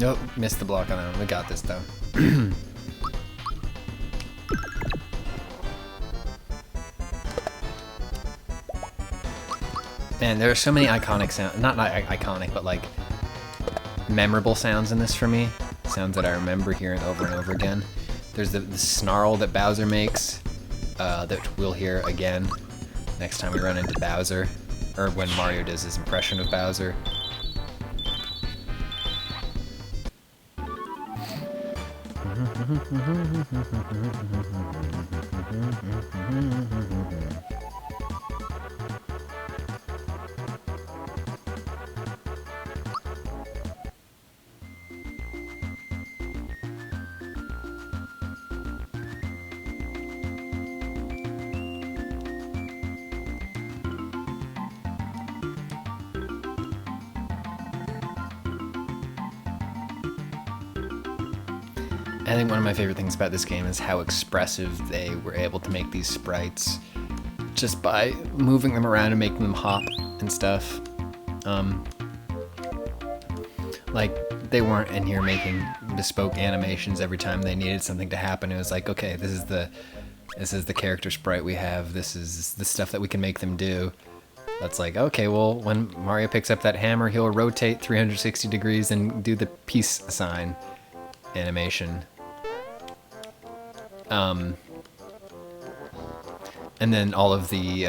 Nope, missed the block on that one. We got this though. Man, there are so many iconic sounds, not iconic, but like memorable sounds in this for me. Sounds that I remember hearing over and over again. There's the snarl that Bowser makes, that we'll hear again next time we run into Bowser, or when Mario does his impression of Bowser. I think one of my favorite things about this game is how expressive they were able to make these sprites just by moving them around and making them hop and stuff. Like, they weren't in here making bespoke animations every time they needed something to happen. It was like, okay, this is the character sprite we have. This is the stuff that we can make them do. That's like, okay, well, when Mario picks up that hammer, he'll rotate 360 degrees and do the peace sign animation. And then all of the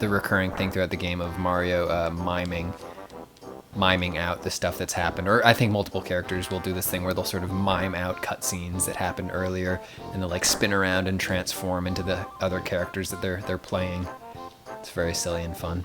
recurring thing throughout the game of Mario miming out the stuff that's happened. Or I think multiple characters will do this thing where they'll sort of mime out cutscenes that happened earlier, and they'll like spin around and transform into the other characters that they're playing. It's very silly and fun.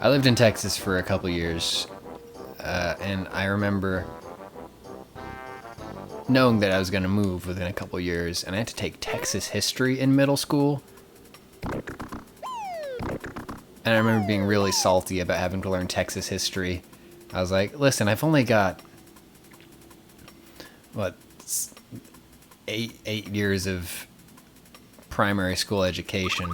I lived in Texas for a couple years, and I remember knowing that I was going to move within a couple years, and I had to take Texas history in middle school. And I remember being really salty about having to learn Texas history. I was like, listen, I've only got, what, eight years of primary school education.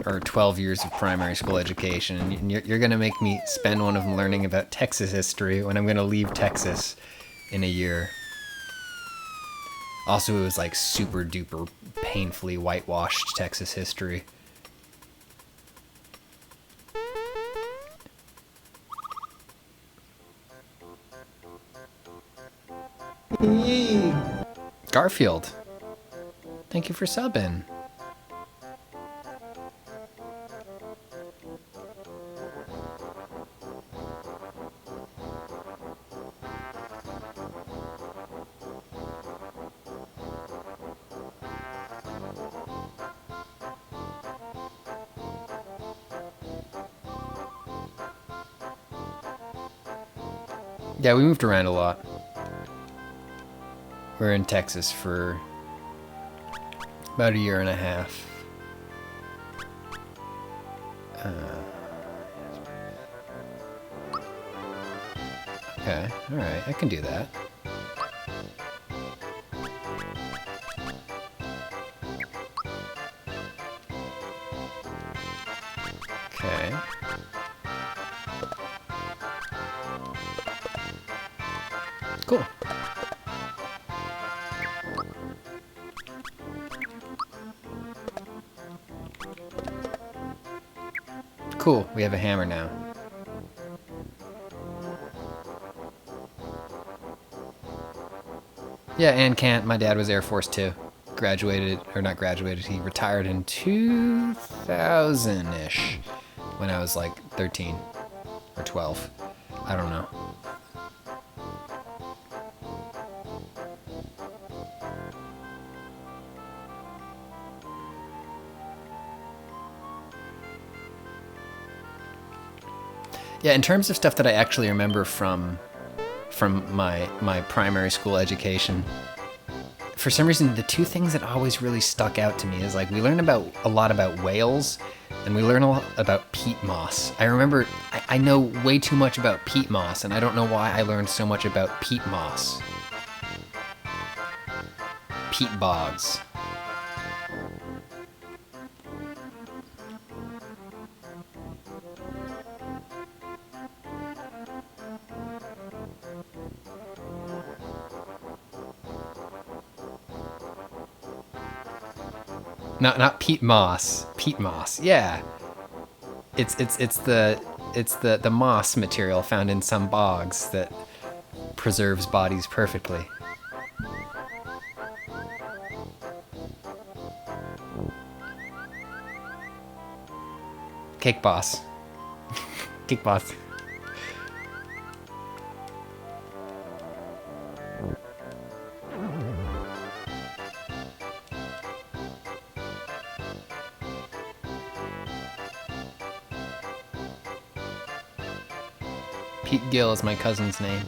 Or 12 years of primary school education, and you're going to make me spend one of them learning about Texas history when I'm going to leave Texas in a year. Also, it was like super duper painfully whitewashed Texas history. Garfield, thank you for subbing. Yeah, we moved around a lot. We're in Texas for about a year and a half. Okay, alright, I can do that. Okay. Cool. Cool, we have a hammer now. Yeah, and Kant, my dad was Air Force too. Graduated, or not graduated, he retired in 2000-ish, when I was like 13 or 12. I don't know. Yeah, in terms of stuff that I actually remember from my primary school education, for some reason, the two things that always really stuck out to me is like we learn a lot about whales, and we learn a lot about peat moss. I remember I know way too much about peat moss, and I don't know why I learned so much about peat moss. Peat bogs. Not peat moss. Peat moss. Yeah. It's the moss material found in some bogs that preserves bodies perfectly. Cake Boss. Cake Boss. Pete Gill is my cousin's name.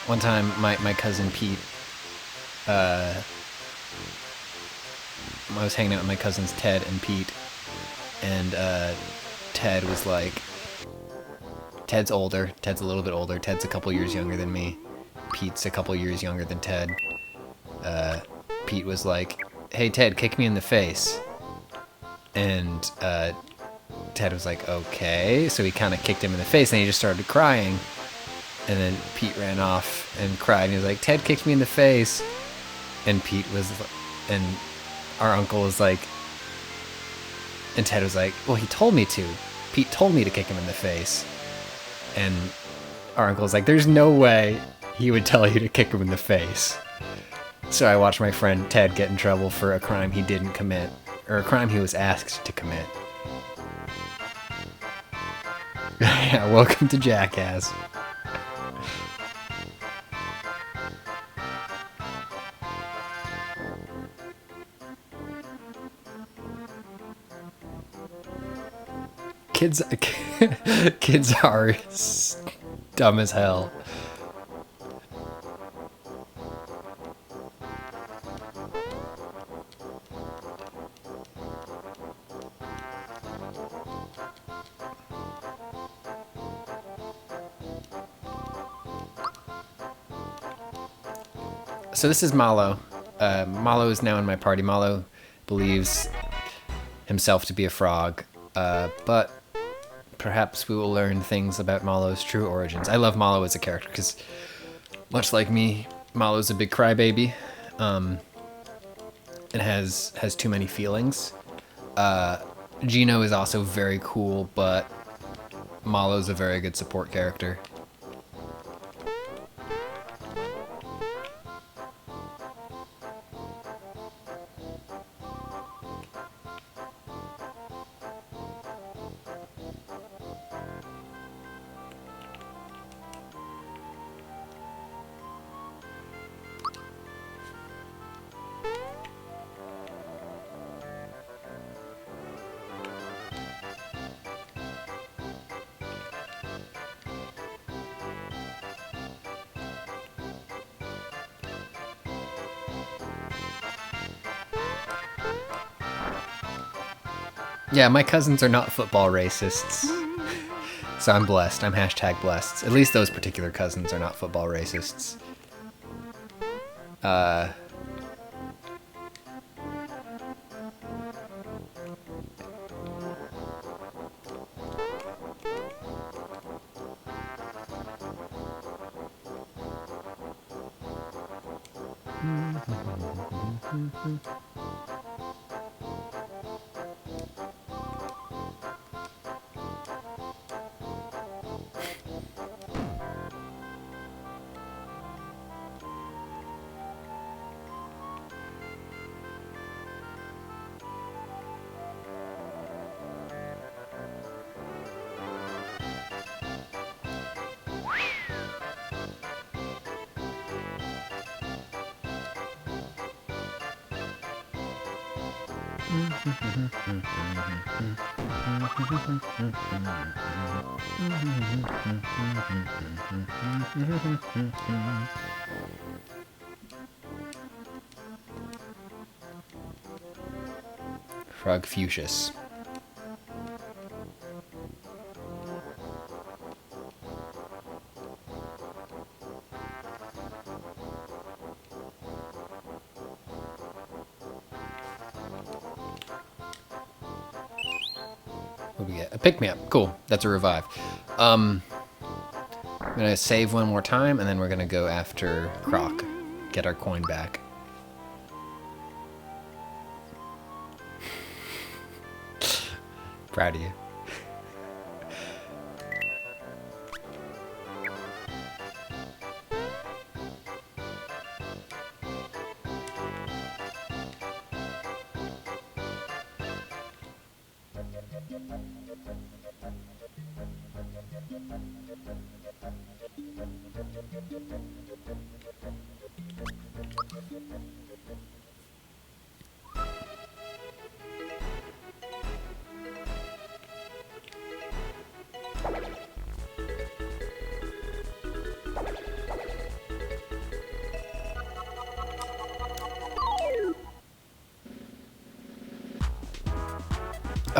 One time, my cousin Pete, I was hanging out with my cousins Ted and Pete, and Ted was like, Ted's older, Ted's a little bit older, Ted's a couple years younger than me, Pete's a couple years younger than Ted. Pete was like, hey Ted, kick me in the face. And Ted was like, okay. So he kind of kicked him in the face, and he just started crying. And then Pete ran off and cried, and he was like, Ted kicked me in the face. And and our uncle was like, and Ted was like, well, he told me to. Pete told me to kick him in the face. And our uncle was like, there's no way he would tell you to kick him in the face. So I watched my friend Ted get in trouble for a crime he didn't commit, or a crime he was asked to commit. Yeah, welcome to Jackass. Kids are dumb as hell. So this is Malo. Malo is now in my party. Malo believes himself to be a frog, but perhaps we will learn things about Malo's true origins. I love Malo as a character because, much like me, Malo's a big crybaby, and has too many feelings. Gino is also very cool, but Malo's a very good support character. Yeah, my cousins are not football racists. So I'm blessed. I'm hashtag blessed. At least those particular cousins are not football racists. Frogfucius. What do we get? A pick-me-up. Cool. That's a revive. I'm gonna save one more time, and then we're gonna go after Croc. Get our coin back. Proud of you.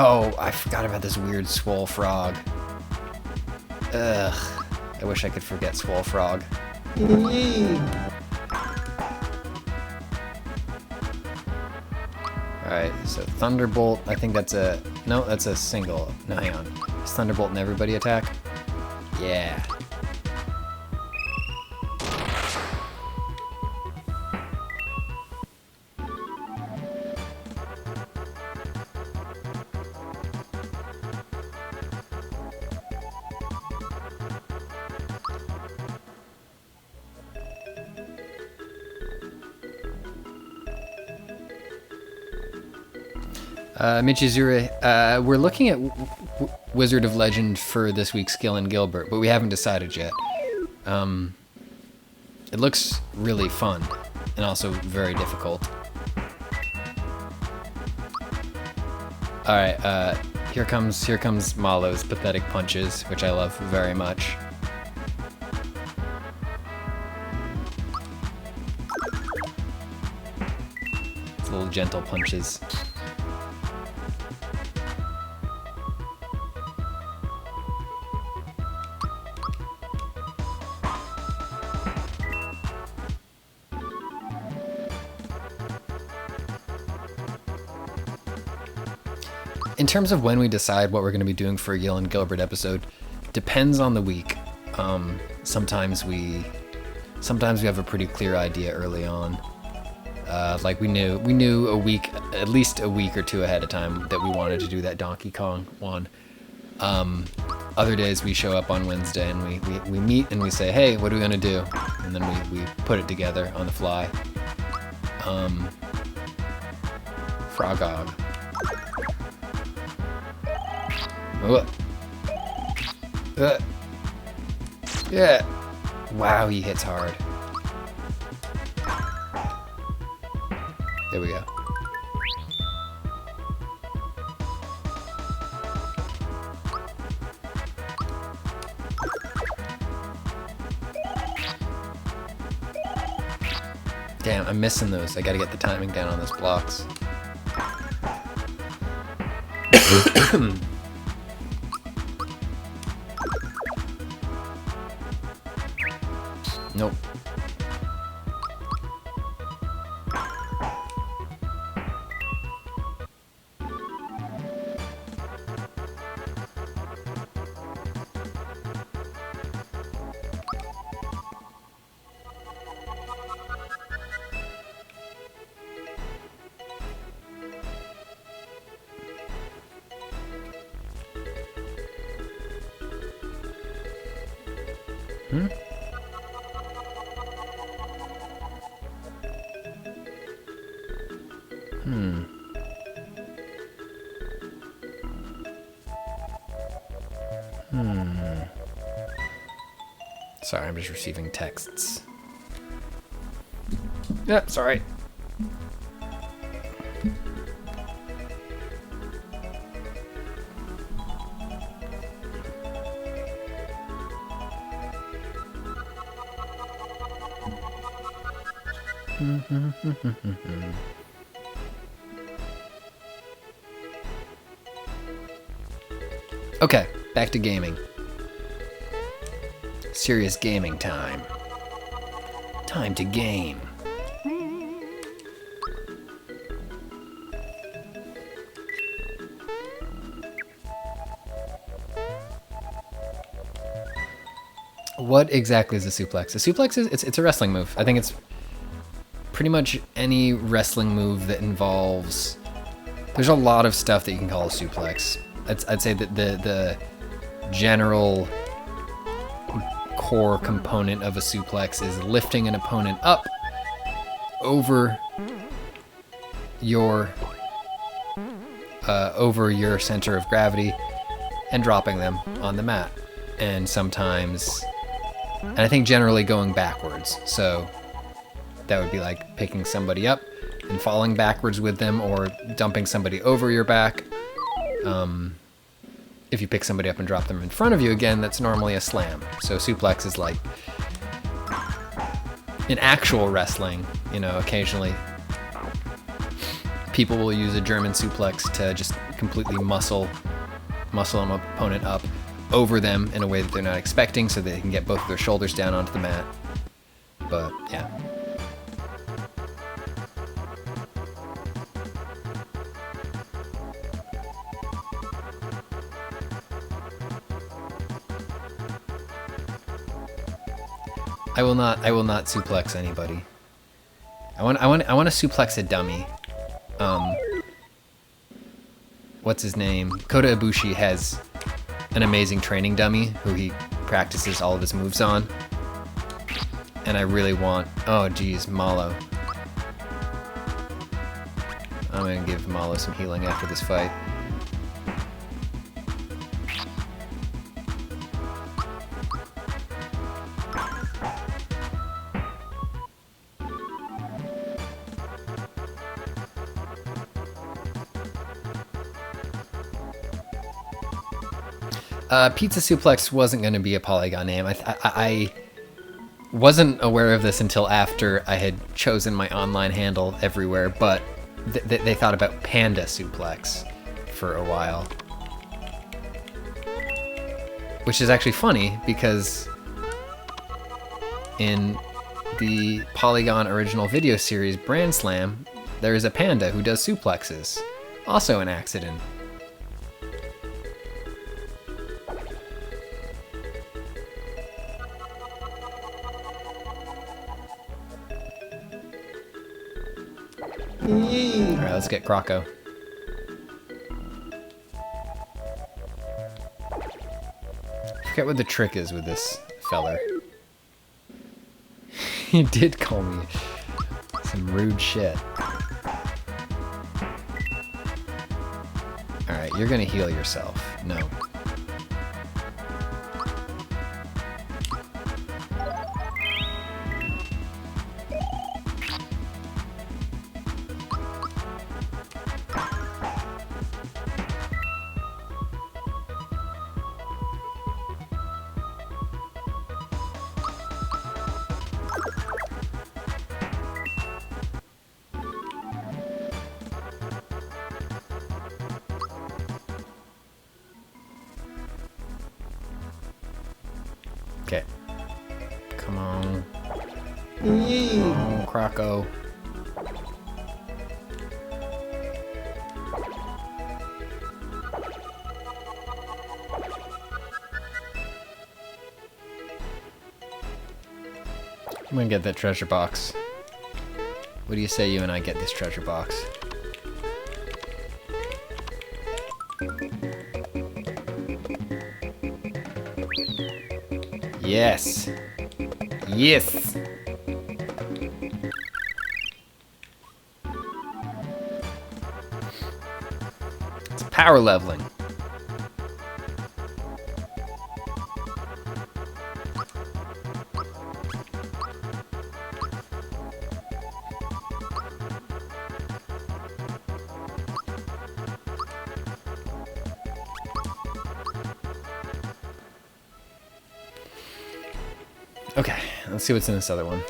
Oh, I forgot about this weird swole frog. Ugh. I wish I could forget swole frog. Alright, so Thunderbolt, I think that's a... No, that's a single. No, hang on. Is Thunderbolt and everybody attack? Yeah. Michizure, we're looking at Wizard of Legend for this week's Skill and Gilbert, but we haven't decided yet. It looks really fun, and also very difficult. Alright, here comes Malo's pathetic punches, which I love very much. It's little gentle punches. In terms of when we decide what we're going to be doing for a Gil and Gilbert episode, depends on the week. Sometimes we have a pretty clear idea early on. Like we knew a week, at least a week or two ahead of time, that we wanted to do that Donkey Kong one. Other days we show up on Wednesday and we meet and we say, hey, what are we gonna do? And then we put it together on the fly. Frogog. Yeah. Wow, he hits hard. There we go. Damn, I'm missing those. I gotta get the timing down on those blocks. Nope. Sorry, I'm just receiving texts. Yeah, sorry. Okay, back to gaming. Serious gaming time. Time to game. What exactly is a suplex? A suplex is it's a wrestling move. I think it's pretty much any wrestling move that involves... There's a lot of stuff that you can call a suplex. I'd say that the general core component of a suplex is lifting an opponent up over your center of gravity and dropping them on the mat. And sometimes, and I think generally going backwards. So that would be like picking somebody up and falling backwards with them, or dumping somebody over your back. If you pick somebody up and drop them in front of you again, that's normally a slam. So suplex is like, in actual wrestling, you know, occasionally people will use a German suplex to just completely muscle an opponent up over them in a way that they're not expecting, so they can get both of their shoulders down onto the mat. But yeah. I will not suplex anybody. I want to suplex a dummy. What's his name? Kota Ibushi has an amazing training dummy who he practices all of his moves on. And I really want, oh geez, Malo. I'm gonna give Malo some healing after this fight. Pizza Suplex wasn't going to be a Polygon name. I wasn't aware of this until after I had chosen my online handle everywhere, but they thought about Panda Suplex for a while. Which is actually funny, because in the Polygon original video series Brand Slam, there is a panda who does suplexes. Also an accident. Alright, let's get Croco. I forget what the trick is with this feller. He did call me some rude shit. Alright, you're gonna heal yourself. No. Okay. Come on. Oh, Croco. I'm gonna get that treasure box. What do you say you and I get this treasure box? Yes. Yes. It's power leveling. Okay, let's see what's in this other one.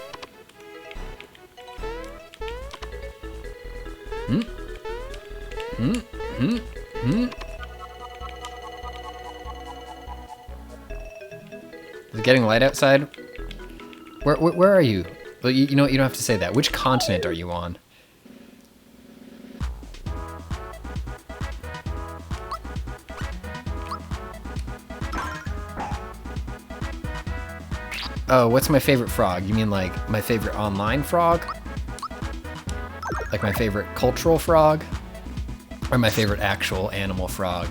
Is it getting light outside? Where are you? Well, you know what? You don't have to say that. Which continent are you on? Oh, what's my favorite frog? You mean like my favorite online frog? Like my favorite cultural frog? Or my favorite actual animal frog?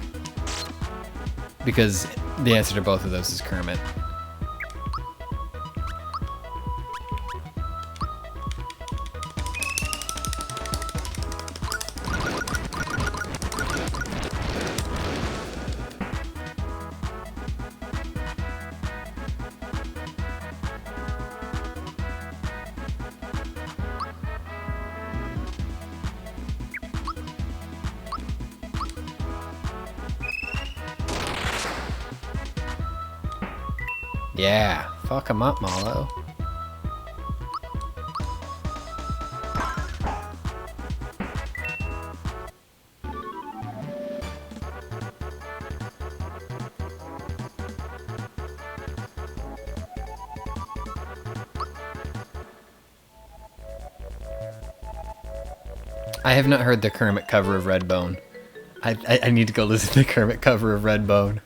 because the answer to both of those is Kermit. Yeah, fuck him up, Malo. I have not heard the Kermit cover of Redbone. I need to go listen to the Kermit cover of Redbone.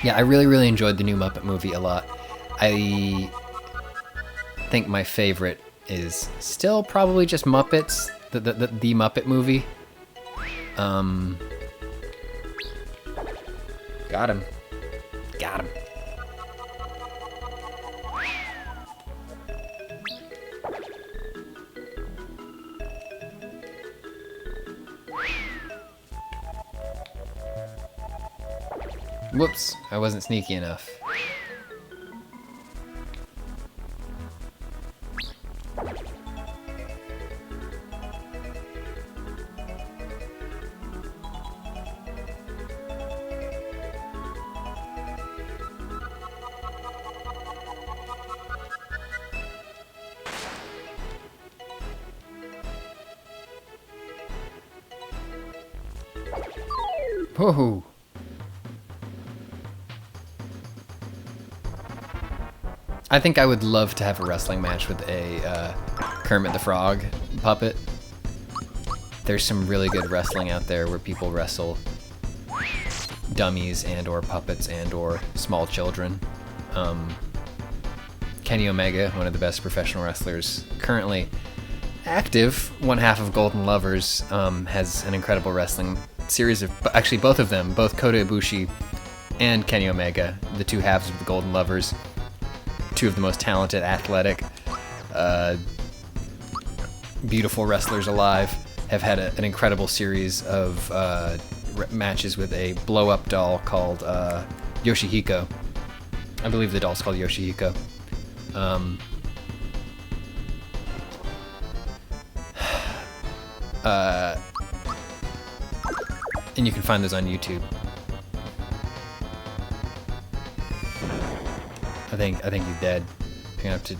Yeah, I really enjoyed the new Muppet movie a lot. I think my favorite is still probably just Muppets, the Muppet movie. Got him. Got him. Whoops, I wasn't sneaky enough. Whoa. I think I would love to have a wrestling match with a Kermit the Frog puppet. There's some really good wrestling out there where people wrestle dummies and or puppets and or small children. Kenny Omega, one of the best professional wrestlers currently active, one half of Golden Lovers, has an incredible wrestling series of, actually both of them, both Kota Ibushi and Kenny Omega, the two halves of the Golden Lovers, two of the most talented, athletic, beautiful wrestlers alive, have had an incredible series of matches with a blow-up doll called Yoshihiko. I believe the doll's called Yoshihiko. And you can find those on YouTube. I think he's dead. I'm gonna have to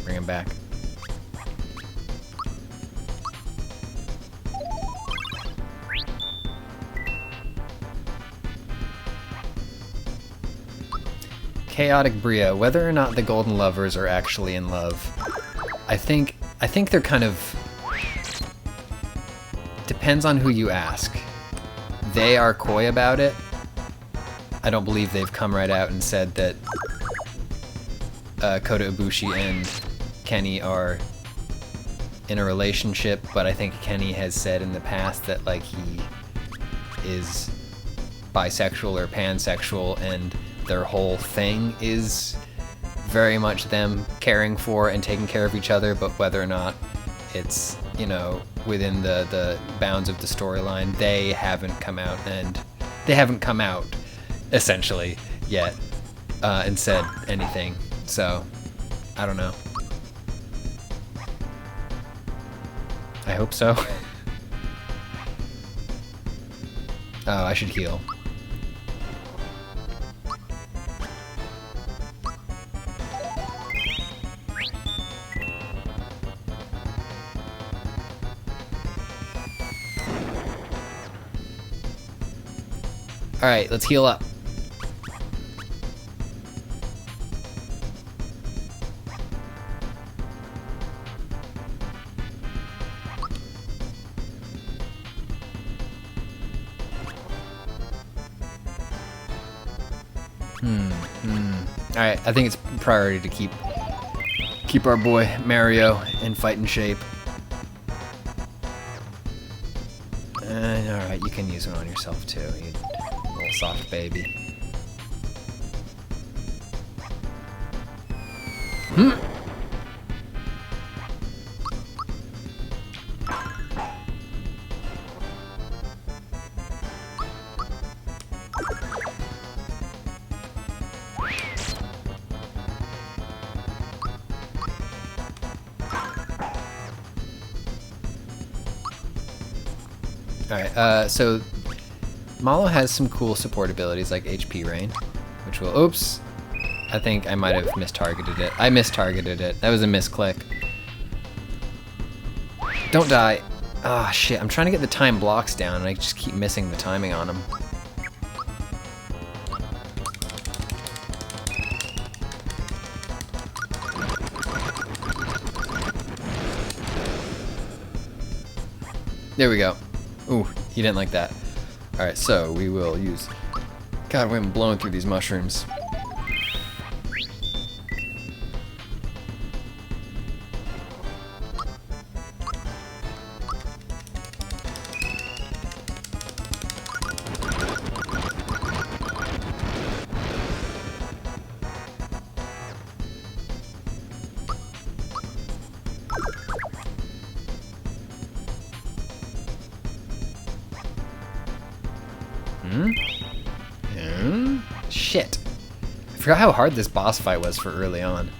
bring him back. Chaotic Bria, whether or not the Golden Lovers are actually in love, I think they're kind of, depends on who you ask. They are coy about it. I don't believe they've come right out and said that Kota Ibushi and Kenny are in a relationship, but I think Kenny has said in the past that like he is bisexual or pansexual, and their whole thing is very much them caring for and taking care of each other, but whether or not it's, you know, within the bounds of the storyline, they haven't come out essentially yet and said anything. So I don't know. I hope so. Oh, I should heal. Alright, let's heal up. Alright, I think it's priority to keep Keep our boy Mario in fighting shape. Alright, you can use one on yourself too, you little soft baby. Alright, so Malo has some cool support abilities like HP Rain, which will, oops, I think I might have mistargeted it. I mistargeted it. That was a misclick. Don't die. Ah, shit, I'm trying to get the time blocks down and I just keep missing the timing on them. There we go. Ooh, he didn't like that. Alright, so we will use... God, I'm blowing through these mushrooms. Shit. I forgot how hard this boss fight was for early on.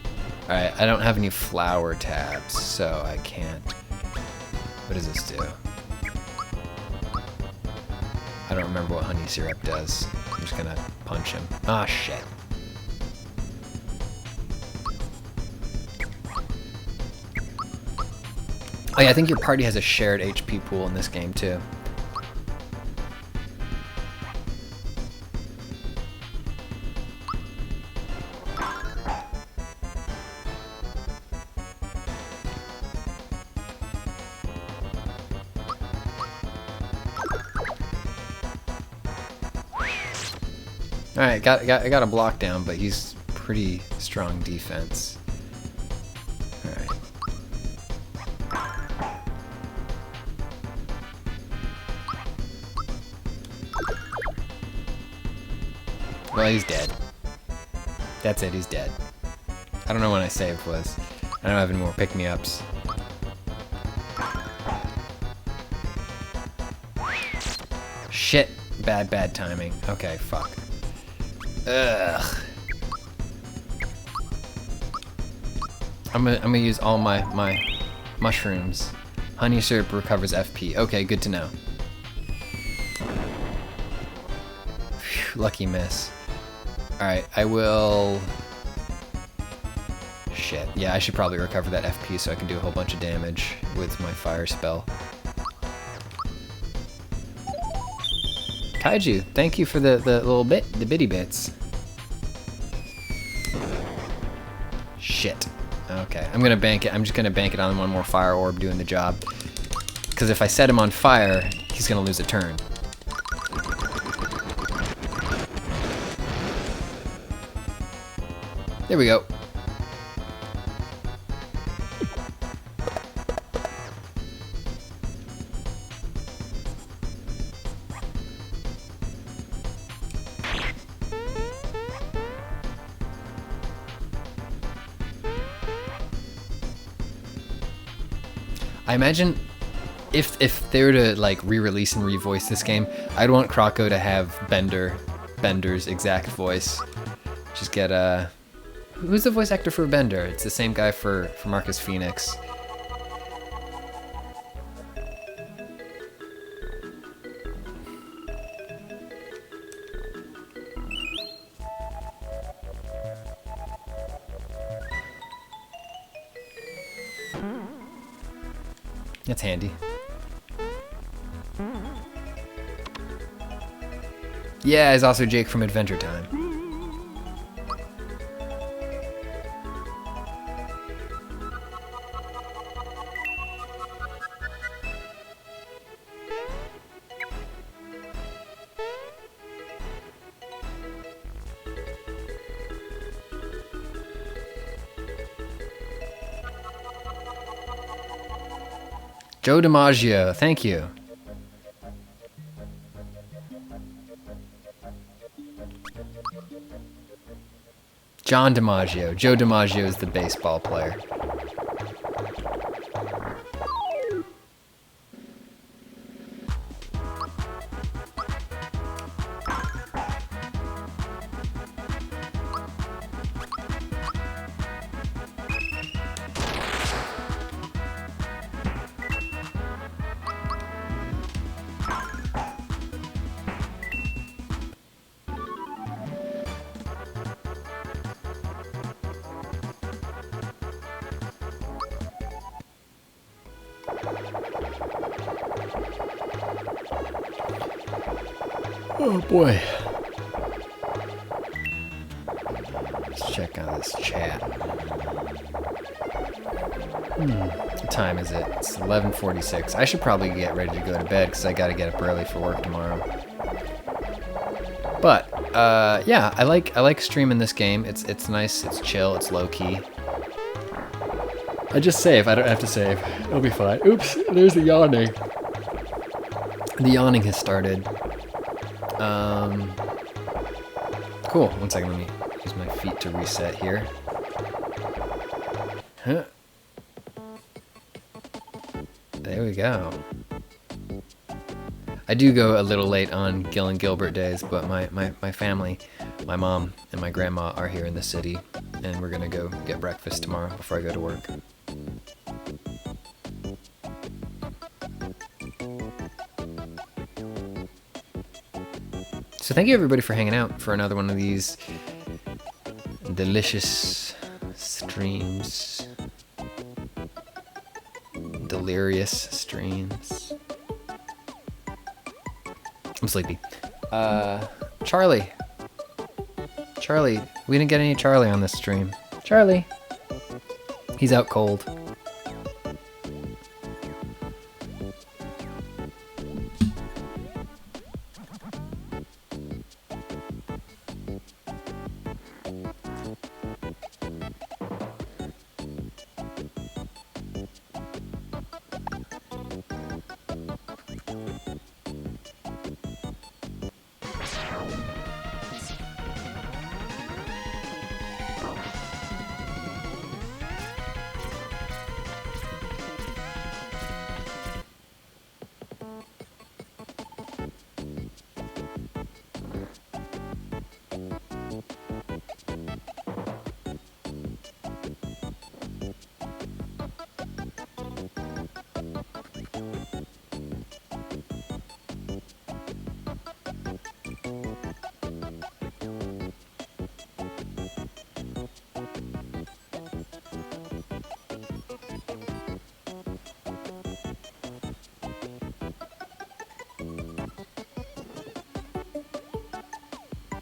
Alright, I don't have any flower tabs, so I can't... What does this do? I don't remember what honey syrup does. I'm just gonna punch him. Ah, shit. Oh yeah, I think your party has a shared HP pool in this game too. Alright, I got a block down, but he's pretty strong defense. Alright. Well, he's dead. That's it, he's dead. I don't know when I saved was. I don't have any more pick-me-ups. Shit. Bad timing. Okay, fuck. Ugh. I'm gonna use all my mushrooms. Honey syrup recovers FP. Okay, good to know. Phew, lucky miss. Alright, I will... Shit. Yeah, I should probably recover that FP so I can do a whole bunch of damage with my fire spell. Kaiju, thank you for the little the bitty bits. Shit. Okay, I'm gonna bank it. I'm just gonna bank it on one more fire orb doing the job. Because if I set him on fire, he's gonna lose a turn. There we go. I imagine if they were to like re-release and revoice this game, I'd want Croco to have Bender's exact voice. Just get who's the voice actor for Bender? It's the same guy for Marcus Phoenix. That's handy. Yeah, it's also Jake from Adventure Time. Joe DiMaggio, thank you. John DiMaggio. Joe DiMaggio is the baseball player. Oh boy. Let's check on this chat. What time is it? It's 11:46. I should probably get ready to go to bed because I got to get up early for work tomorrow. But yeah, I like streaming this game. It's nice. It's chill. It's low key. I just save. I don't have to save. It'll be fine. Oops. There's the yawning. The yawning has started. Cool. One second. Let me use my feet to reset here. Huh. There we go. I do go a little late on Gil and Gilbert days, but my family, my mom and my grandma are here in the city, and we're gonna go get breakfast tomorrow before I go to work. So thank you everybody for hanging out for another one of these delicious streams. Delirious streams. I'm sleepy. Charlie. Charlie. We didn't get any Charlie on this stream. Charlie. He's out cold.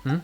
Hmm?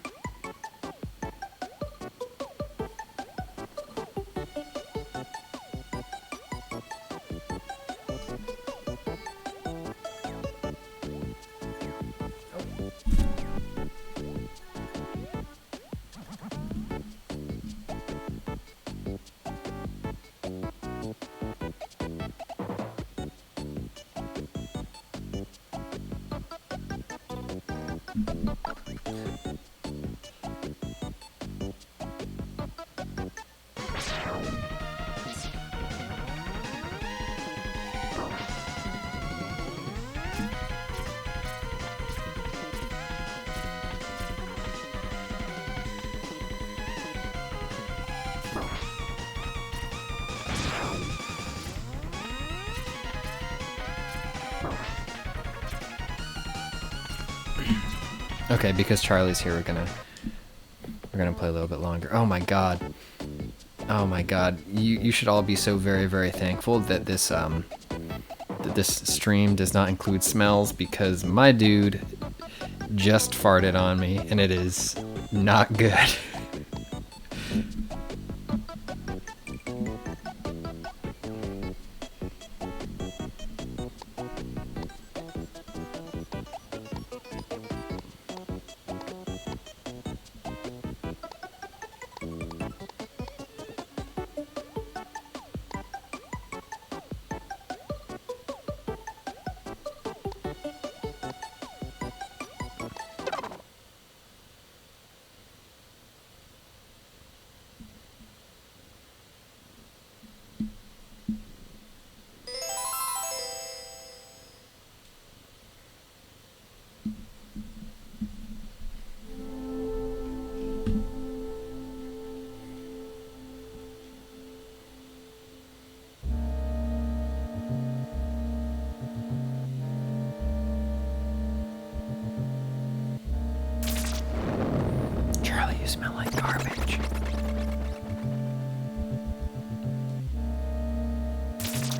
Okay, because Charlie's here, we're gonna play a little bit longer. Oh my god. Oh my god. You should all be so very, very thankful that this stream does not include smells, because my dude just farted on me and it is not good.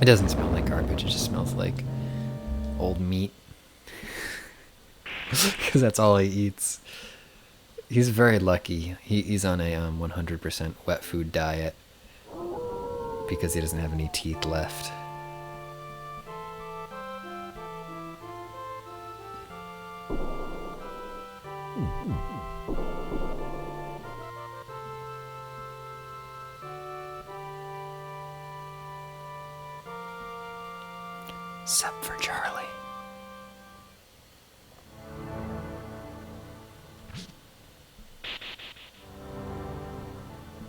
It doesn't smell like garbage, it just smells like old meat. Because that's all he eats. He's very lucky. He's on a 100% wet food diet because he doesn't have any teeth left. Sup for Charlie.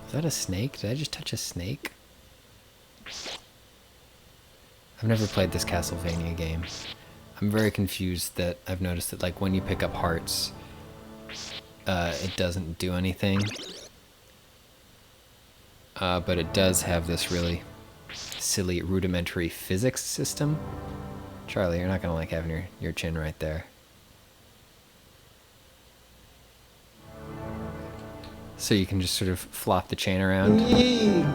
Is that a snake? Did I just touch a snake? I've never played this Castlevania game. I'm very confused that I've noticed that like when you pick up hearts, it doesn't do anything. But it does have this really silly rudimentary physics system. Charlie, you're not gonna like having your chin right there. So you can just sort of flop the chain around. It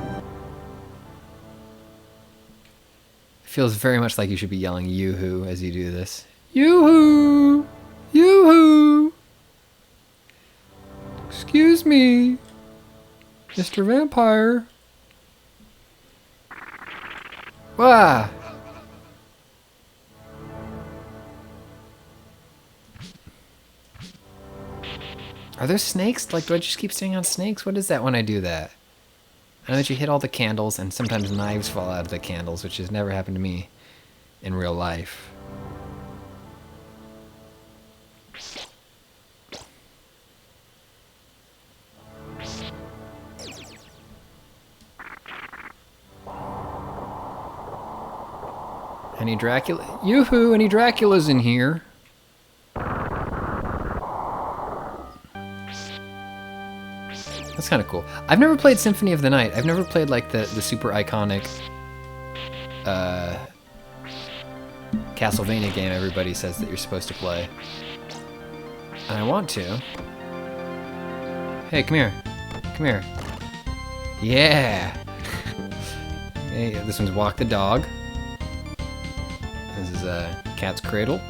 feels very much like you should be yelling yoo-hoo as you do this. Yoo-hoo! Yoo-hoo! Excuse me, Mr. Vampire. Wah! Are there snakes? Like, do I just keep staying on snakes? What is that when I do that? I know that you hit all the candles, and sometimes knives fall out of the candles, which has never happened to me in real life. Any Dracula? Yoo-hoo! Any Draculas in here? That's kind of cool. I've never played Symphony of the Night. I've never played like the super iconic Castlevania game everybody says that you're supposed to play. And I want to. Hey, come here. Come here. Yeah! Hey, this one's Walk the Dog. This is Cat's Cradle.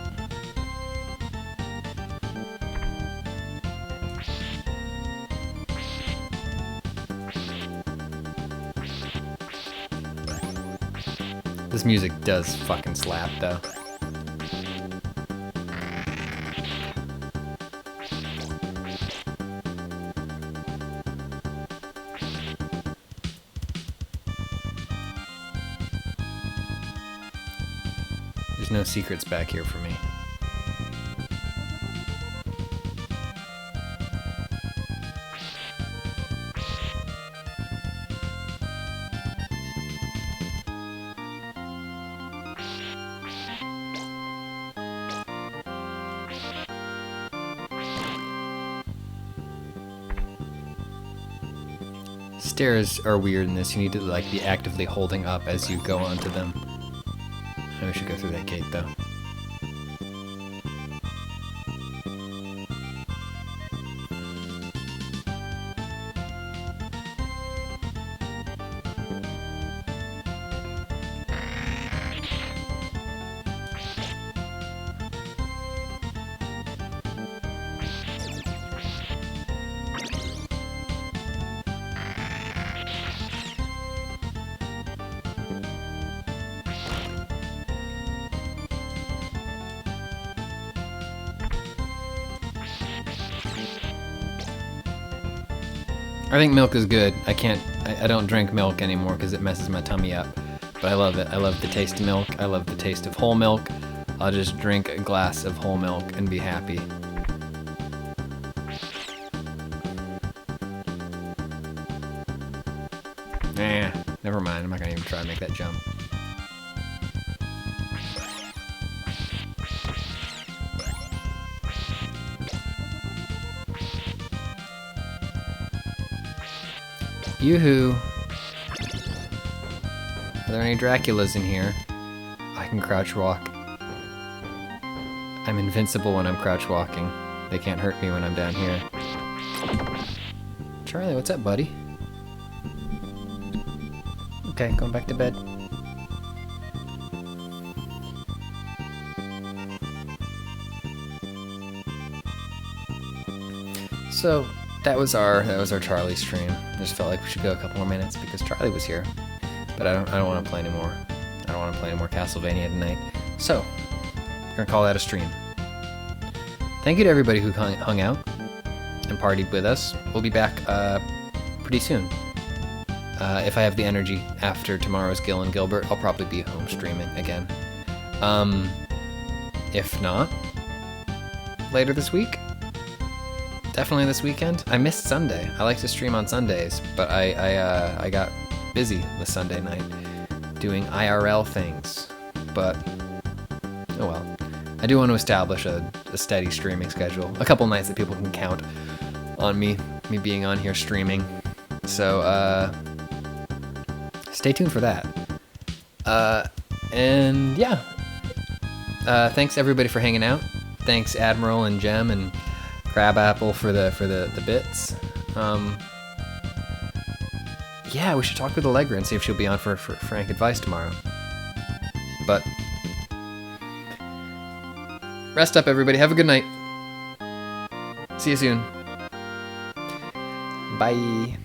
This music does fucking slap, though. There's no secrets back here for me. Stairs are weird in this. You need to like be actively holding up as you go onto them. I should go through that gate though. I think milk is good. I don't drink milk anymore because it messes my tummy up. But I love it. I love the taste of milk. I love the taste of whole milk. I'll just drink a glass of whole milk and be happy. Nah, never mind. I'm not gonna even try to make that jump. Yoo-hoo. Are there any Draculas in here? I can crouch walk. I'm invincible when I'm crouch walking. They can't hurt me when I'm down here. Charlie, what's up, buddy? Okay, going back to bed. So that was our Charlie stream. I just felt like we should go a couple more minutes because Charlie was here. But I don't want to play anymore. I don't want to play any more Castlevania tonight. So we're gonna call that a stream. Thank you to everybody who hung out and partied with us. We'll be back pretty soon. If I have the energy after tomorrow's Gil and Gilbert, I'll probably be home streaming again. If not, later this week. Definitely this weekend. I missed Sunday. I like to stream on Sundays, but I got busy this Sunday night doing IRL things. But oh well. I do want to establish a steady streaming schedule. A couple nights that people can count on me being on here streaming. So stay tuned for that. And yeah. Thanks everybody for hanging out. Thanks Admiral and Gem and Crabapple for the bits. Yeah, we should talk with Allegra and see if she'll be on for Frank Advice tomorrow. But rest up, everybody. Have a good night. See you soon. Bye.